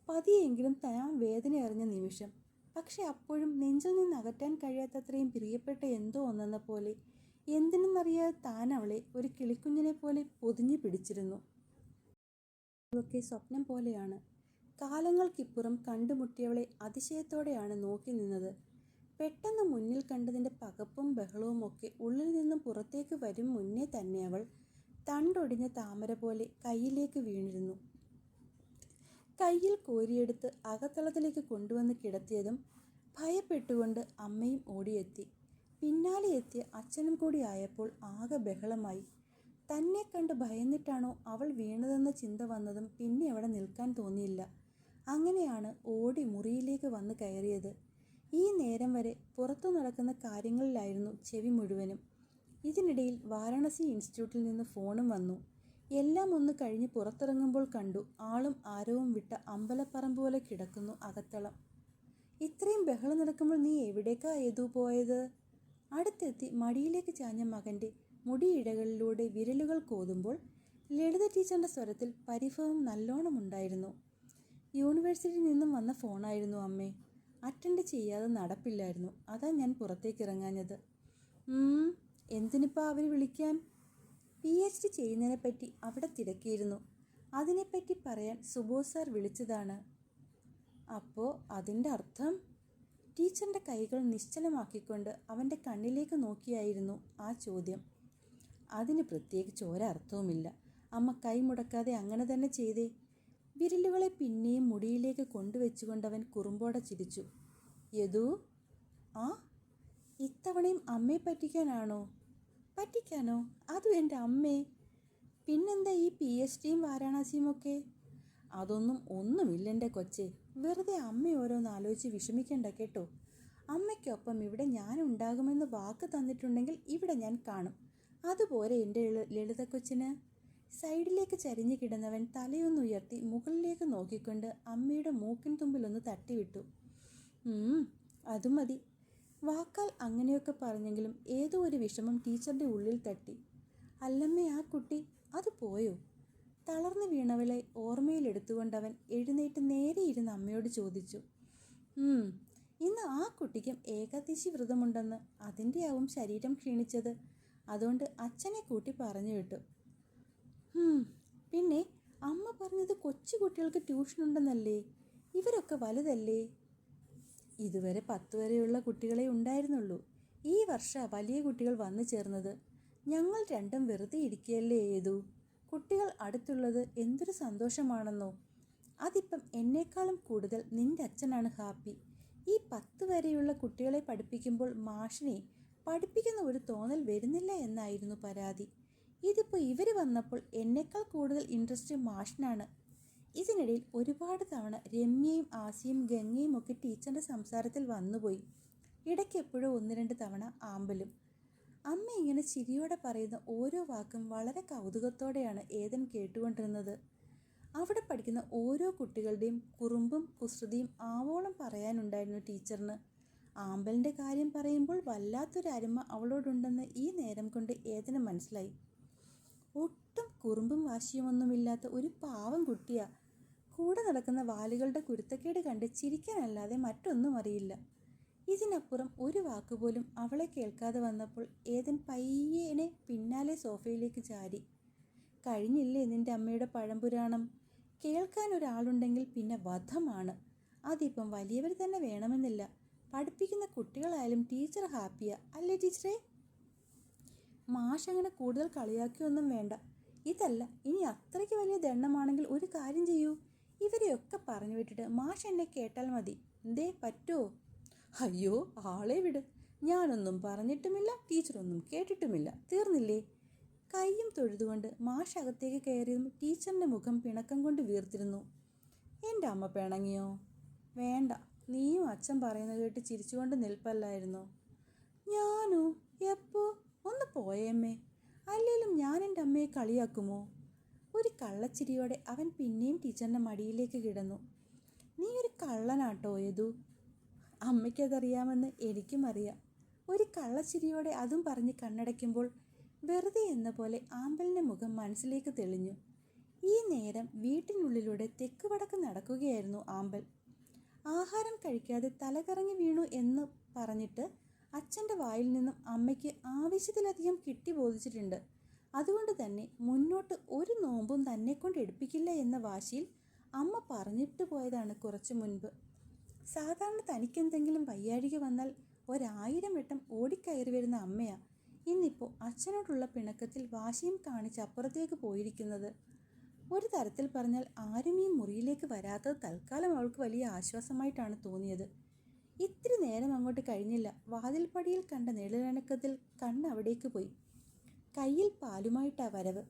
പതിയെങ്കിലും താൻ വേദന അറിഞ്ഞ നിമിഷം. പക്ഷെ അപ്പോഴും നെഞ്ചിൽ നിന്ന് അകറ്റാൻ കഴിയാത്തത്രയും പ്രിയപ്പെട്ട എന്തോ ഒന്നെന്ന പോലെ എന്തിനെന്നറിയാതെ താൻ അവളെ ഒരു കിളിക്കുഞ്ഞിനെ പോലെ പൊതിഞ്ഞു പിടിച്ചിരുന്നു. ഇതൊക്കെ സ്വപ്നം പോലെയാണ്. കാലങ്ങൾക്കിപ്പുറം കണ്ടുമുട്ടിയവളെ അതിശയത്തോടെയാണ് നോക്കി നിന്നത്. പെട്ടെന്ന് മുന്നിൽ കണ്ടതിൻ്റെ പകപ്പും ബഹളവും ഒക്കെ ഉള്ളിൽ നിന്നും പുറത്തേക്ക് വരും മുന്നേ തന്നെ അവൾ തണ്ടൊടിഞ്ഞ താമര പോലെ കയ്യിലേക്ക് വീണിരുന്നു. കയ്യിൽ കോരിയെടുത്ത് അകത്തളത്തിലേക്ക് കൊണ്ടുവന്ന് കിടത്തിയതും ഭയപ്പെട്ടുകൊണ്ട് അമ്മയും ഓടിയെത്തി. പിന്നാലെ എത്തിയ അച്ഛനും കൂടി ആയപ്പോൾ ആകെ ബഹളമായി. തന്നെ കണ്ട് ഭയന്നിട്ടാണോ അവൾ വീണതെന്ന ചിന്ത വന്നതും പിന്നെ അവിടെ നിൽക്കാൻ തോന്നിയില്ല. അങ്ങനെയാണ് ഓടി മുറിയിലേക്ക് വന്ന് കയറിയത്. ഈ നേരം വരെ പുറത്തു നടക്കുന്ന കാര്യങ്ങളിലായിരുന്നു ചെവി മുഴുവനും. ഇതിനിടയിൽ വാരണാസി ഇൻസ്റ്റിറ്റ്യൂട്ടിൽ നിന്ന് ഫോണും വന്നു. എല്ലാം ഒന്ന് കഴിഞ്ഞ് പുറത്തിറങ്ങുമ്പോൾ കണ്ടു ആളും ആരവും വിട്ട അമ്പലപ്പറമ്പ് പോലെ കിടക്കുന്നു അകത്തളം. ഇത്രയും ബഹളം നടക്കുമ്പോൾ നീ എവിടേക്കാ ഏതു പോയത്? അടുത്തെത്തി മടിയിലേക്ക് ചാഞ്ഞ മകൻ്റെ മുടിയിഴകളിലൂടെ വിരലുകൾ കോതുമ്പോൾ ലളിത ടീച്ചറിൻ്റെ സ്വരത്തിൽ പരിഭവം നല്ലോണം ഉണ്ടായിരുന്നു. യൂണിവേഴ്സിറ്റിയിൽ നിന്നും വന്ന ഫോണായിരുന്നു അമ്മേ. അറ്റൻഡ് ചെയ്യാതെ നടപ്പില്ലായിരുന്നു. അതാ ഞാൻ പുറത്തേക്ക് ഇറങ്ങാഞ്ഞത്. എന്തിനിപ്പോൾ അവർ വിളിക്കാൻ? PhD ചെയ്യുന്നതിനെപ്പറ്റി അവിടെ തിരക്കിയിരുന്നു. അതിനെപ്പറ്റി പറയാൻ സുബോധ് സാർ വിളിച്ചതാണ്. അപ്പോൾ അതിൻ്റെ അർത്ഥം? ടീച്ചറിൻ്റെ കൈകൾ നിശ്ചലമാക്കിക്കൊണ്ട് അവൻ്റെ കണ്ണിലേക്ക് നോക്കിയായിരുന്നു ആ ചോദ്യം. അതിന് പ്രത്യേകിച്ച് ഒരർത്ഥവുമില്ല. അമ്മ കൈ മുടക്കാതെ അങ്ങനെ തന്നെ ചെയ്തേ. വിരലുകളെ പിന്നെയും മുടിയിലേക്ക് കൊണ്ടുവച്ചുകൊണ്ടവൻ കുറുമ്പോടെ ചിരിച്ചു. യദു, ആ ഇത്തവണയും അമ്മയെ പറ്റിക്കാനാണോ? പറ്റിക്കാനോ? അതും എൻ്റെ അമ്മേ. പിന്നെന്താ ഈ PhDയും വാരാണസിയും ഒക്കെ? ഒന്നുമില്ലെൻ്റെ കൊച്ചേ. വെറുതെ അമ്മ ഓരോന്ന് ആലോചിച്ച് വിഷമിക്കണ്ട കേട്ടോ. അമ്മയ്ക്കൊപ്പം ഇവിടെ ഞാൻ ഉണ്ടാകുമെന്ന് വാക്ക് തന്നിട്ടുണ്ടെങ്കിൽ ഇവിടെ ഞാൻ കാണും. അതുപോലെ എൻ്റെ ലളിത കൊച്ചിന്. സൈഡിലേക്ക് ചരിഞ്ഞു കിടന്നവൻ തലയൊന്നുയർത്തി മുകളിലേക്ക് നോക്കിക്കൊണ്ട് അമ്മയുടെ മൂക്കിൻ തുമ്പിലൊന്ന് തട്ടിവിട്ടു. അതും മതി. വാക്കാൽ അങ്ങനെയൊക്കെ പറഞ്ഞെങ്കിലും ഏതോ ഒരു വിഷമം ടീച്ചറിൻ്റെ ഉള്ളിൽ തട്ടി. അല്ലമ്മേ, ആ കുട്ടി അത് പോയോ? തളർന്നു വീണവളെ ഓർമ്മയിലെടുത്തുകൊണ്ടവൻ എഴുന്നേറ്റ് നേരെ ഇരുന്ന് അമ്മയോട് ചോദിച്ചു. ഇന്ന് ആ കുട്ടിക്കും ഏകാദശി വ്രതമുണ്ടെന്ന്. അതിൻ്റെയാവും ശരീരം ക്ഷീണിച്ചത്. അതുകൊണ്ട് അച്ഛനെ കൂട്ടി പറഞ്ഞു വിട്ടു. പിന്നെ അമ്മ പറഞ്ഞത് കൊച്ചു കുട്ടികൾക്ക് ട്യൂഷനുണ്ടെന്നല്ലേ? ഇവരൊക്കെ വലുതല്ലേ? ഇതുവരെ 10 വരെയുള്ള കുട്ടികളെ ഉണ്ടായിരുന്നുള്ളൂ. ഈ വർഷം വലിയ കുട്ടികൾ വന്നു ചേർന്നത്. ഞങ്ങൾ രണ്ടും വെറുതെ ഇരിക്കുകയല്ലേ ഏതു? കുട്ടികൾ അടുത്തുള്ളത് എന്തൊരു സന്തോഷമാണെന്നോ. അതിപ്പം എന്നേക്കാളും കൂടുതൽ നിൻ്റെ അച്ഛനാണ് ഹാപ്പി. ഈ 10 വരെയുള്ള കുട്ടികളെ പഠിപ്പിക്കുമ്പോൾ മാഷിനെ പഠിപ്പിക്കുന്ന ഒരു തോന്നൽ വരുന്നില്ല എന്നായിരുന്നു പരാതി. ഇതിപ്പോൾ ഇവർ വന്നപ്പോൾ എന്നേക്കാൾ കൂടുതൽ ഇൻട്രസ്റ്റ് മാഷിനാണ്. ഇതിനിടയിൽ ഒരുപാട് തവണ രമ്യയും ആസിയും ഗംഗയും ഒക്കെ ടീച്ചറിൻ്റെ സംസാരത്തിൽ വന്നുപോയി. ഇടയ്ക്ക് എപ്പോഴും 1-2 തവണ ആമ്പലും. അമ്മ ഇങ്ങനെ ചിരിയോടെ പറയുന്ന ഓരോ വാക്കും വളരെ കൗതുകത്തോടെയാണ് ഏതൻ കേട്ടുകൊണ്ടിരുന്നത്. അവിടെ പഠിക്കുന്ന ഓരോ കുട്ടികളുടെയും കുറുമ്പും കുസൃതിയും ആവോളം പറയാനുണ്ടായിരുന്നു ടീച്ചറിന്. ആമ്പലിൻ്റെ കാര്യം പറയുമ്പോൾ വല്ലാത്തൊരു അരുമ അവളോടുണ്ടെന്ന് ഈ നേരം കൊണ്ട് ഏതന് മനസ്സിലായി. ഒട്ടും കുറുമ്പും വാശിയുമൊന്നുമില്ലാത്ത ഒരു പാവം കുട്ടിയാ. കൂടെ നടക്കുന്ന വാലുകളുടെ കുരുത്തക്കേട് കണ്ട് ചിരിക്കാനല്ലാതെ മറ്റൊന്നും അറിയില്ല. ഇതിനപ്പുറം ഒരു വാക്കുപോലും അവളെ കേൾക്കാതെ വന്നപ്പോൾ ഏതൻ പയ്യേനെ പിന്നാലെ സോഫയിലേക്ക് ചാരി. കഴിഞ്ഞില്ലേ നിൻ്റെ അമ്മയുടെ പഴംപുരാണം? കേൾക്കാൻ ഒരാളുണ്ടെങ്കിൽ പിന്നെ വധമാണ്. അതിപ്പം വലിയവർ തന്നെ വേണമെന്നില്ല. പഠിപ്പിക്കുന്ന കുട്ടികളായാലും ടീച്ചർ ഹാപ്പിയാ അല്ലേ ടീച്ചറേ? മാഷ് അങ്ങനെ കൂടുതൽ കളിയാക്കിയൊന്നും വേണ്ട. ഇതല്ല, ഇനി അത്രയ്ക്ക് വലിയ ദണ്ണമാണെങ്കിൽ ഒരു കാര്യം ചെയ്യൂ. ഇവരെയൊക്കെ പറഞ്ഞു വിട്ടിട്ട് മാഷ് എന്നെ കേട്ടാൽ മതി. എന്തേ പറ്റുമോ? അയ്യോ, ആളെ വിട്. ഞാനൊന്നും പറഞ്ഞിട്ടുമില്ല, ടീച്ചറൊന്നും കേട്ടിട്ടുമില്ല. തീർന്നില്ലേ? കൈയും തൊഴുതുകൊണ്ട് മാഷ് അകത്തേക്ക് കയറിയതും ടീച്ചറിൻ്റെ മുഖം പിണക്കം കൊണ്ട് വീർത്തിരുന്നു. എൻ്റെ അമ്മ പിണങ്ങിയോ? വേണ്ട, നീയും അച്ഛൻ പറയുന്നത് കേട്ട് ചിരിച്ചുകൊണ്ട് നിൽപ്പല്ലായിരുന്നോ? ഞാനോ? എപ്പോ? ഒന്ന് പോയേമ്മേ. അല്ലേലും ഞാൻ എൻ്റെ അമ്മയെ കളിയാക്കുമോ? ഒരു കള്ളച്ചിരിയോടെ അവൻ പിന്നെയും ടീച്ചറിൻ്റെ മടിയിലേക്ക് കിടന്നു. നീ ഒരു കള്ളനാട്ടോ യദു. അമ്മയ്ക്കതറിയാമെന്ന് എനിക്കും അറിയാം. ഒരു കള്ളച്ചിരിയോടെ അതും പറഞ്ഞ് കണ്ണടയ്ക്കുമ്പോൾ വെറുതെ എന്ന പോലെ ആമ്പലിൻ്റെ മുഖം മനസ്സിലേക്ക് തെളിഞ്ഞു. ഈ നേരം വീട്ടിനുള്ളിലൂടെ തെക്ക് വടക്ക് നടക്കുകയായിരുന്നു ആമ്പൽ. ആഹാരം കഴിക്കാതെ തലകറങ്ങി വീണു എന്ന് പറഞ്ഞിട്ട് അച്ഛൻ്റെ വായിൽ നിന്നും അമ്മയ്ക്ക് ആവശ്യത്തിലധികം കിട്ടി ബോധിച്ചിട്ടുണ്ട്. അതുകൊണ്ട് തന്നെ മുന്നോട്ട് ഒരു നോമ്പും തന്നെക്കൊണ്ട് എടുപ്പിക്കില്ല എന്ന വാശിയിൽ അമ്മ പറഞ്ഞിട്ട് പോയതാണ് കുറച്ചു മുൻപ്. സാധാരണ തനിക്കെന്തെങ്കിലും വയ്യാഴിക വന്നാൽ 1000 വട്ടം ഓടിക്കയറി വരുന്ന അമ്മയാ ഇന്നിപ്പോൾ അച്ഛനോടുള്ള പിണക്കത്തിൽ വാശിയും കാണിച്ച് അപ്പുറത്തേക്ക് പോയിരിക്കുന്നത്. ഒരു തരത്തിൽ പറഞ്ഞാൽ ആരും ഈ മുറിയിലേക്ക് വരാത്തത് തൽക്കാലം അവൾക്ക് വലിയ ആശ്വാസമായിട്ടാണ് തോന്നിയത്. ഇത്തിരി നേരം അങ്ങോട്ട് കഴിഞ്ഞില്ല, വാതിൽപ്പടിയിൽ കണ്ട നിഴലനക്കത്തിൽ കണ്ണവിടേക്ക് പോയി. കയ്യിൽ പാലുമായിട്ടാ വരവ്.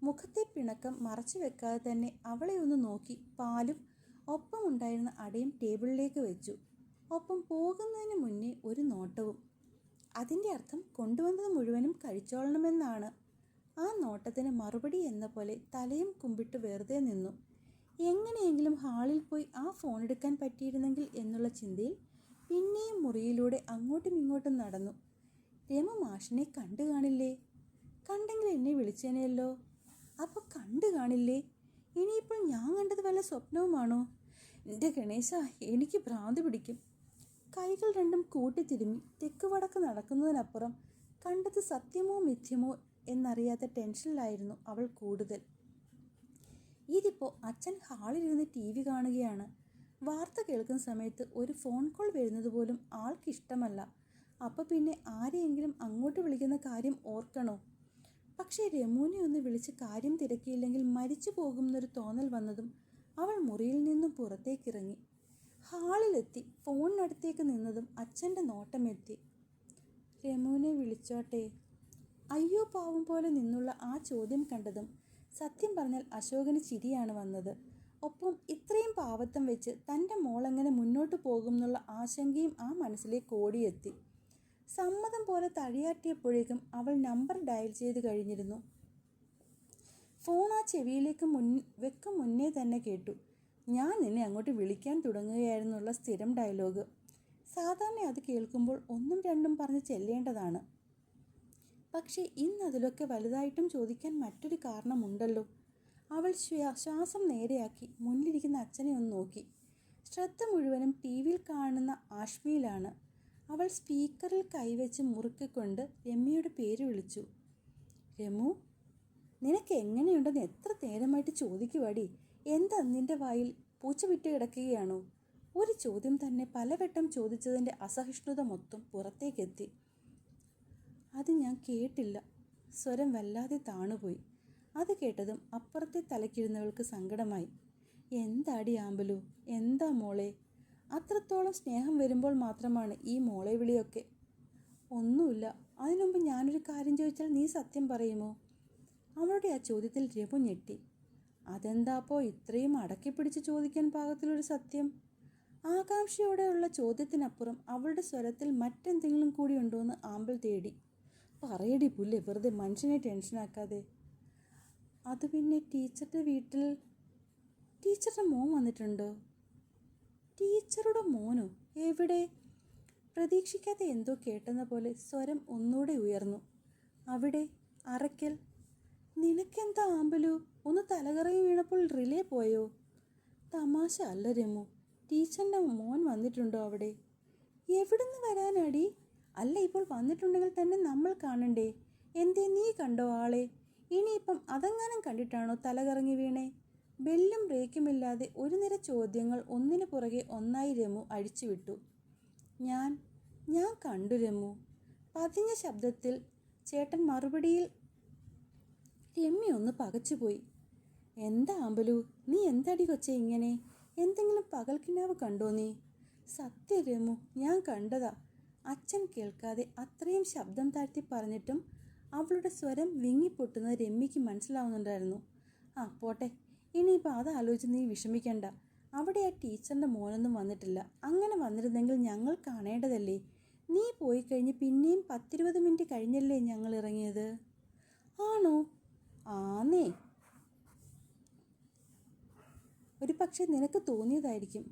മുഖത്തെ പിണക്കം മറച്ചു വെക്കാതെ തന്നെ അവളെ ഒന്ന് നോക്കി പാലും ഒപ്പം ഉണ്ടായിരുന്ന അടയും ടേബിളിലേക്ക് വെച്ചു. ഒപ്പം പോകുന്നതിന് മുന്നേ ഒരു നോട്ടവും. അതിൻ്റെ അർത്ഥം കൊണ്ടുവന്നത് മുഴുവനും കഴിച്ചോളണമെന്നാണ്. ആ നോട്ടത്തിന് മറുപടി എന്ന പോലെ തലയും കുമ്പിട്ട് വെറുതെ നിന്നു. എങ്ങനെയെങ്കിലും ഹാളിൽ പോയി ആ ഫോൺ എടുക്കാൻ പറ്റിയിരുന്നെങ്കിൽ എന്നുള്ള ചിന്തയിൽ പിന്നെയും മുറിയിലൂടെ അങ്ങോട്ടും ഇങ്ങോട്ടും നടന്നു. രമ മാഷിനെ കണ്ടു കാണില്ലേ? കണ്ടെങ്കിൽ എന്നെ വിളിച്ചേനെയല്ലോ. അപ്പോൾ കണ്ടു കാണില്ലേ? ഇനിയിപ്പോൾ ഞാൻ കണ്ടത് വല്ല സ്വപ്നവുമാണോ? എൻ്റെ ഗണേശ, എനിക്ക് ഭ്രാന്ത് പിടിക്കും. കൈകൾ രണ്ടും കൂട്ടിത്തിരുമ്മി തെക്ക് വടക്ക് നടക്കുന്നതിനപ്പുറം കണ്ടത് സത്യമോ മിഥ്യമോ എന്നറിയാത്ത ടെൻഷനിലായിരുന്നു അവൾ കൂടുതൽ. ഇതിപ്പോൾ അച്ഛൻ ഹാളിലിരുന്ന് TV കാണുകയാണ്. വാർത്ത കേൾക്കുന്ന സമയത്ത് ഒരു ഫോൺ കോൾ വരുന്നത് പോലും ആൾക്കിഷ്ടമല്ല. അപ്പോൾ പിന്നെ ആരെയെങ്കിലും അങ്ങോട്ട് വിളിക്കുന്ന കാര്യം ഓർക്കണോ? പക്ഷേ രമുവിനെ ഒന്ന് വിളിച്ച് കാര്യം തിരക്കിയില്ലെങ്കിൽ മരിച്ചു പോകുമെന്നൊരു തോന്നൽ വന്നതും അവൾ മുറിയിൽ നിന്നും പുറത്തേക്കിറങ്ങി. ഹാളിലെത്തി ഫോണിനടുത്തേക്ക് നിന്നതും അച്ഛൻ്റെ നോട്ടമെത്തി. രമുവിനെ വിളിച്ചോട്ടെ? അയ്യോ പാവം പോലെ നിന്നുള്ള ആ ചോദ്യം കണ്ടതും സത്യം പറഞ്ഞാൽ അശോകന് ചിരിയാണ് വന്നത്. ഒപ്പം ഇത്രയും പാവത്തം വെച്ച് തൻ്റെ മോളെങ്ങനെ മുന്നോട്ട് പോകുമെന്നുള്ള ആശങ്കയും ആ മനസ്സിലേക്ക് ഓടിയെത്തി. സമ്മതം പോലെ തടിയാട്ടിയപ്പോഴേക്കും അവൾ നമ്പർ ഡയൽ ചെയ്ത് കഴിഞ്ഞിരുന്നു. ഫോൺ ആ ചെവിയിലേക്ക് വെക്കും മുന്നേ തന്നെ കേട്ടു. ഞാൻ നിന്നെ അങ്ങോട്ട് വിളിക്കാൻ തുടങ്ങുകയായിരുന്നുള്ള സ്ഥിരം ഡയലോഗ്. സാധാരണ അത് കേൾക്കുമ്പോൾ ഒന്നും രണ്ടും പറഞ്ഞ് ചെല്ലേണ്ടതാണ്. പക്ഷേ ഇന്നതിലൊക്കെ വലുതായിട്ടും ചോദിക്കാൻ മറ്റൊരു കാരണമുണ്ടല്ലോ. അവൾ ശ്വാസം നേരെയാക്കി മുന്നിലിരിക്കുന്ന അച്ഛനെ ഒന്ന് നോക്കി. ശ്രദ്ധ മുഴുവനും TV കാണുന്ന ആഷ്മിയിലാണ്. അവൾ സ്പീക്കറിൽ കൈവച്ച് മുറുക്കിക്കൊണ്ട് രമ്യയുടെ പേര് വിളിച്ചു. രമു, നിനക്ക് എങ്ങനെയുണ്ടെന്ന് എത്ര നേരമായിട്ട് ചോദിക്കുവാടി. എന്താ നിന്റെ വായിൽ പൂച്ച വിറ്റ് കിടക്കുകയാണോ? ഒരു ചോദ്യം തന്നെ പലവട്ടം ചോദിച്ചതിൻ്റെ അസഹിഷ്ണുത മൊത്തം പുറത്തേക്കെത്തി. അത് ഞാൻ കേട്ടില്ല. സ്വരം വല്ലാതെ താണുപോയി. അത് കേട്ടതും അപ്പുറത്തെ തലക്കിരുന്നവൾക്ക് സങ്കടമായി. എന്താടി ആമ്പലു, എന്താ മോളെ? അത്രത്തോളം സ്നേഹം വരുമ്പോൾ മാത്രമാണ് ഈ മോളെ വിളിയൊക്കെ. ഒന്നുമില്ല. അതിനുമുമ്പ് ഞാനൊരു കാര്യം ചോദിച്ചാൽ നീ സത്യം പറയുമോ? അവളുടെ ആ ചോദ്യത്തിൽ രമു ഞെട്ടി. അതെന്താപ്പോ ഇത്രയും അടക്കിപ്പിടിച്ച് ചോദിക്കാൻ പാകത്തിലൊരു സത്യം? ആകാംക്ഷയോടെയുള്ള ചോദ്യത്തിനപ്പുറം അവളുടെ സ്വരത്തിൽ മറ്റെന്തെങ്കിലും കൂടി ഉണ്ടോയെന്ന് ആമ്പൽ തേടി. പറയടി പുല്ലേ, വെറുതെ മനുഷ്യനെ ടെൻഷനാക്കാതെ. അത് പിന്നെ ടീച്ചറുടെ വീട്ടിൽ ടീച്ചറുടെ മോൻ വന്നിട്ടുണ്ടോ? ടീച്ചറുടെ മോനോ? എവിടെ? പ്രതീക്ഷിക്കാതെ എന്തോ കേട്ടെന്ന പോലെ സ്വരം ഒന്നുകൂടെ ഉയർന്നു. അവിടെ, അറയ്ക്കൽ. നിനക്കെന്താ ആമ്പലു, ഒന്ന് തലകറങ്ങി വീണപ്പോൾ റിലേ പോയോ? തമാശ അല്ല രമു, ടീച്ചറിൻ്റെ മോൻ വന്നിട്ടുണ്ടോ അവിടെ? എവിടുന്ന് വരാനാടി? അല്ല, ഇപ്പോൾ വന്നിട്ടുണ്ടെങ്കിൽ തന്നെ നമ്മൾ കാണണ്ടേ? എന്തേ, നീ കണ്ടോ ആളെ? ഇനിയിപ്പം അതെങ്ങാനും കണ്ടിട്ടാണോ തലകറങ്ങി വീണേ? ബെല്ലും ബ്രേക്കുമില്ലാതെ ഒരു നിര ചോദ്യങ്ങൾ ഒന്നിനു പുറകെ ഒന്നായി രമു അഴിച്ചുവിട്ടു. ഞാൻ കണ്ടു രമു. പതിഞ്ഞ ശബ്ദത്തിൽ ചേട്ടൻ മറുപടിയിൽ രമ്യ ഒന്ന് പകച്ചുപോയി. എന്താ ആമ്പലു, നീ എന്താടി കൊച്ചേ ഇങ്ങനെ? എന്തെങ്കിലും പകൽക്കിനാവ് കണ്ടോ നീ? സത്യം രമു, ഞാൻ കണ്ടതാ. അച്ഛൻ കേൾക്കാതെ അത്രയും ശബ്ദം താഴ്ത്തി പറഞ്ഞിട്ടും അവളുടെ സ്വരം വിങ്ങിപ്പൊട്ടുന്നത് രമ്യയ്ക്ക് മനസ്സിലാവുന്നുണ്ടായിരുന്നു. ആ പോട്ടെ, ഇനിയിപ്പോൾ അതാലോചിച്ച് നീ വിഷമിക്കണ്ട. അവിടെ ആ ടീച്ചറിൻ്റെ മോനൊന്നും വന്നിട്ടില്ല. അങ്ങനെ വന്നിരുന്നെങ്കിൽ ഞങ്ങൾ കാണേണ്ടതല്ലേ? നീ പോയി കഴിഞ്ഞ് പിന്നെയും 10-20 മിനിറ്റ് കഴിഞ്ഞല്ലേ ഞങ്ങൾ ഇറങ്ങിയത്? ആണോ? ആന്നേ. ഒരു പക്ഷേ നിനക്ക് തോന്നിയതായിരിക്കും.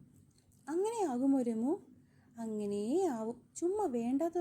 അങ്ങനെ ആകുമോ രമു? അങ്ങനെയേ ആവും. ചുമ്മാ വേണ്ടാത്ത